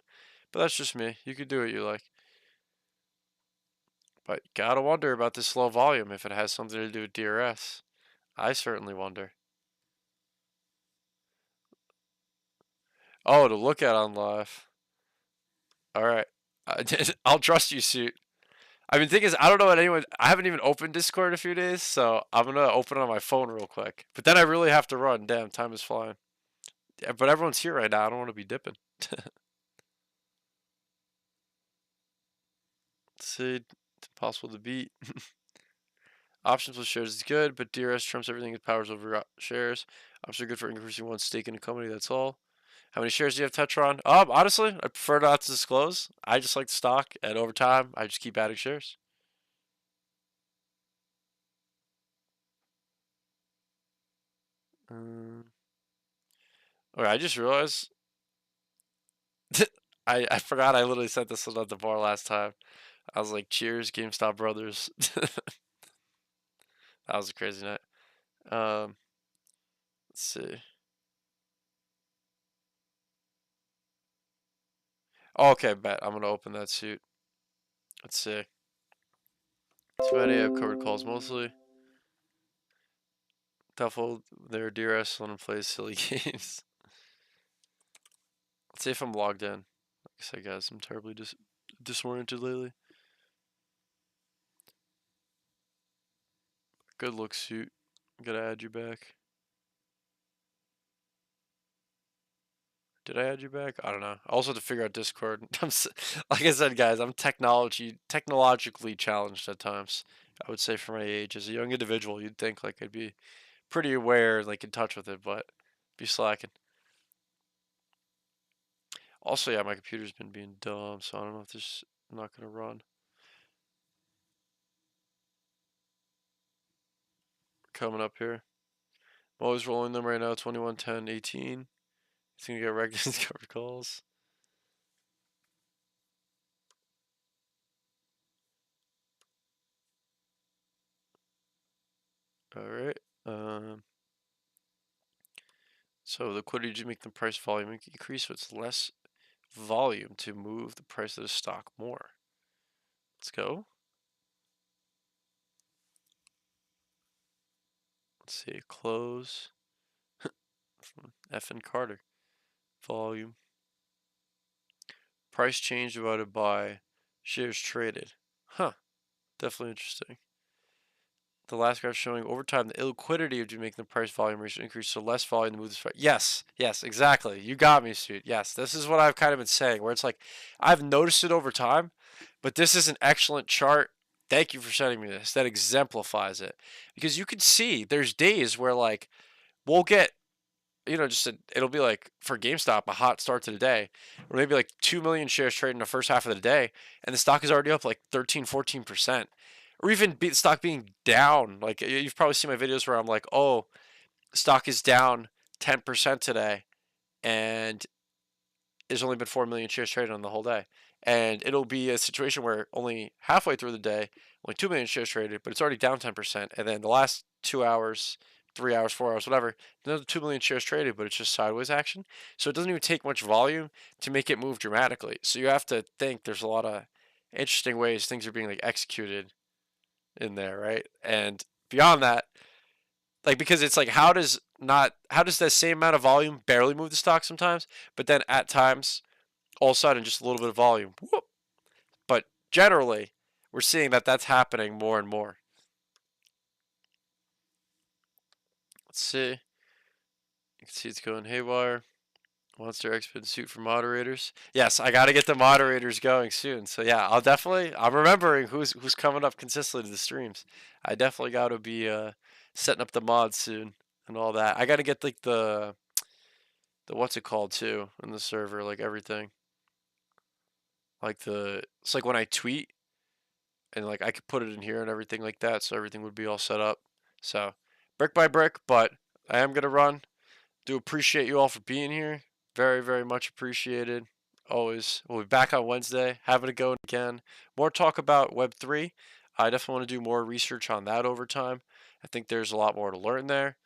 But that's just me. You can do what you like. But gotta wonder about this low volume if it has something to do with DRS. I certainly wonder. Oh, to look at on live. Alright. I'll trust you, Suit. I mean, the thing is, I don't know what I haven't even opened Discord in a few days, so I'm gonna open it on my phone real quick. But then I really have to run. Damn, time is flying. Yeah, but everyone's here right now. I don't want to be dipping. Let's see. It's impossible to beat. Options with shares is good, but DRS trumps everything with powers over shares. Options are good for increasing one's stake in a company, that's all. How many shares do you have, Tetron? Honestly, I prefer not to disclose. I just like the stock, and over time, I just keep adding shares. Okay, I just realized I forgot I literally said this at the bar last time. I was like, cheers, GameStop brothers. That was a crazy night. Let's see. Oh, okay, bet. I'm gonna open that suit. Let's see. Too many. I've covered calls mostly. Duffel, their DRS, let them play silly games. Let's see if I'm logged in. Like I said, guys, I'm terribly disoriented lately. Good look, suit. Gotta add you back. Did I add you back? I don't know. I also have to figure out Discord. Like I said, guys, I'm technologically challenged at times. I would say for my age, as a young individual, you'd think like I'd be pretty aware, like in touch with it, but be slacking. Also, yeah, my computer's been being dumb, so I don't know if this is not gonna run. Coming up here. I'm always rolling them right now, 21, 10, 18. It's gonna get wrecked in covered calls. Alright. So liquidity to make the price volume increase, so it's less volume to move the price of the stock more. Let's go. Let's see, close. From F and Carter. Volume. Price change divided by shares traded. Huh. Definitely interesting. The last graph showing over time the illiquidity of making the price volume ratio increase, so less volume to move this price. Yes, exactly. You got me, Suit. Yes, this is what I've kind of been saying, where it's like I've noticed it over time, but this is an excellent chart. Thank you for sending me this. That exemplifies it. Because you can see there's days where like we'll get, it'll be like for GameStop, a hot start to the day, or maybe like 2 million shares traded in the first half of the day, and the stock is already up like 13, 14%. Or even the stock being down. Like you've probably seen my videos where I'm like, oh, stock is down 10% today, and there's only been 4 million shares traded on the whole day. And it'll be a situation where only halfway through the day, only 2 million shares traded, but it's already down 10%. And then the last 2 hours, 3 hours, 4 hours, whatever, another 2 million shares traded, but it's just sideways action. So it doesn't even take much volume to make it move dramatically. So you have to think there's a lot of interesting ways things are being like executed in there, right? And beyond that, like, because it's like how does that same amount of volume barely move the stock sometimes, but then at times all of a sudden just a little bit of volume, whoop. But generally we're seeing that that's happening more and more. Let's see. You can see it's going haywire. Monster X-Men suit for moderators. Yes, I got to get the moderators going soon. So yeah, I'm remembering who's coming up consistently to the streams. I definitely got to be setting up the mods soon and all that. I got to get like the what's it called too in the server, like everything. Like it's like when I tweet and like I could put it in here and everything like that, so everything would be all set up. So brick by brick, but I am gonna run. Do appreciate you all for being here. Very, very much appreciated. Always. We'll be back on Wednesday, having a go again. More talk about Web3. I definitely want to do more research on that over time. I think there's a lot more to learn there.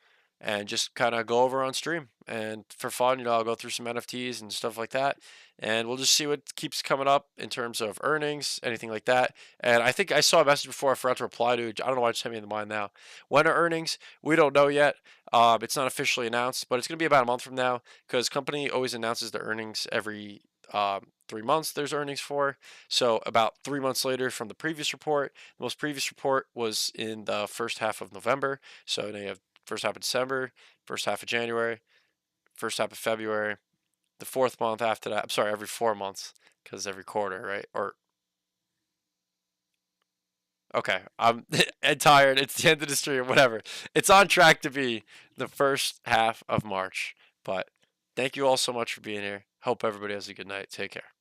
And just kind of go over on stream. And for fun, I'll go through some NFTs and stuff like that. And we'll just see what keeps coming up in terms of earnings, anything like that. And I think I saw a message before I forgot to reply to. I don't know why it's hitting me in the mind now. When are earnings? We don't know yet. It's not officially announced, but it's going to be about a month from now because company always announces their earnings every 3 months. There's earnings for. So about 3 months later from the previous report, the most previous report was in the first half of November. So they have first half of December, first half of January, first half of February, the fourth month after that. I'm sorry, every 4 months because every quarter, right? Or okay, I'm tired. It's the end of the stream. Whatever. It's on track to be the first half of March. But thank you all so much for being here. Hope everybody has a good night. Take care.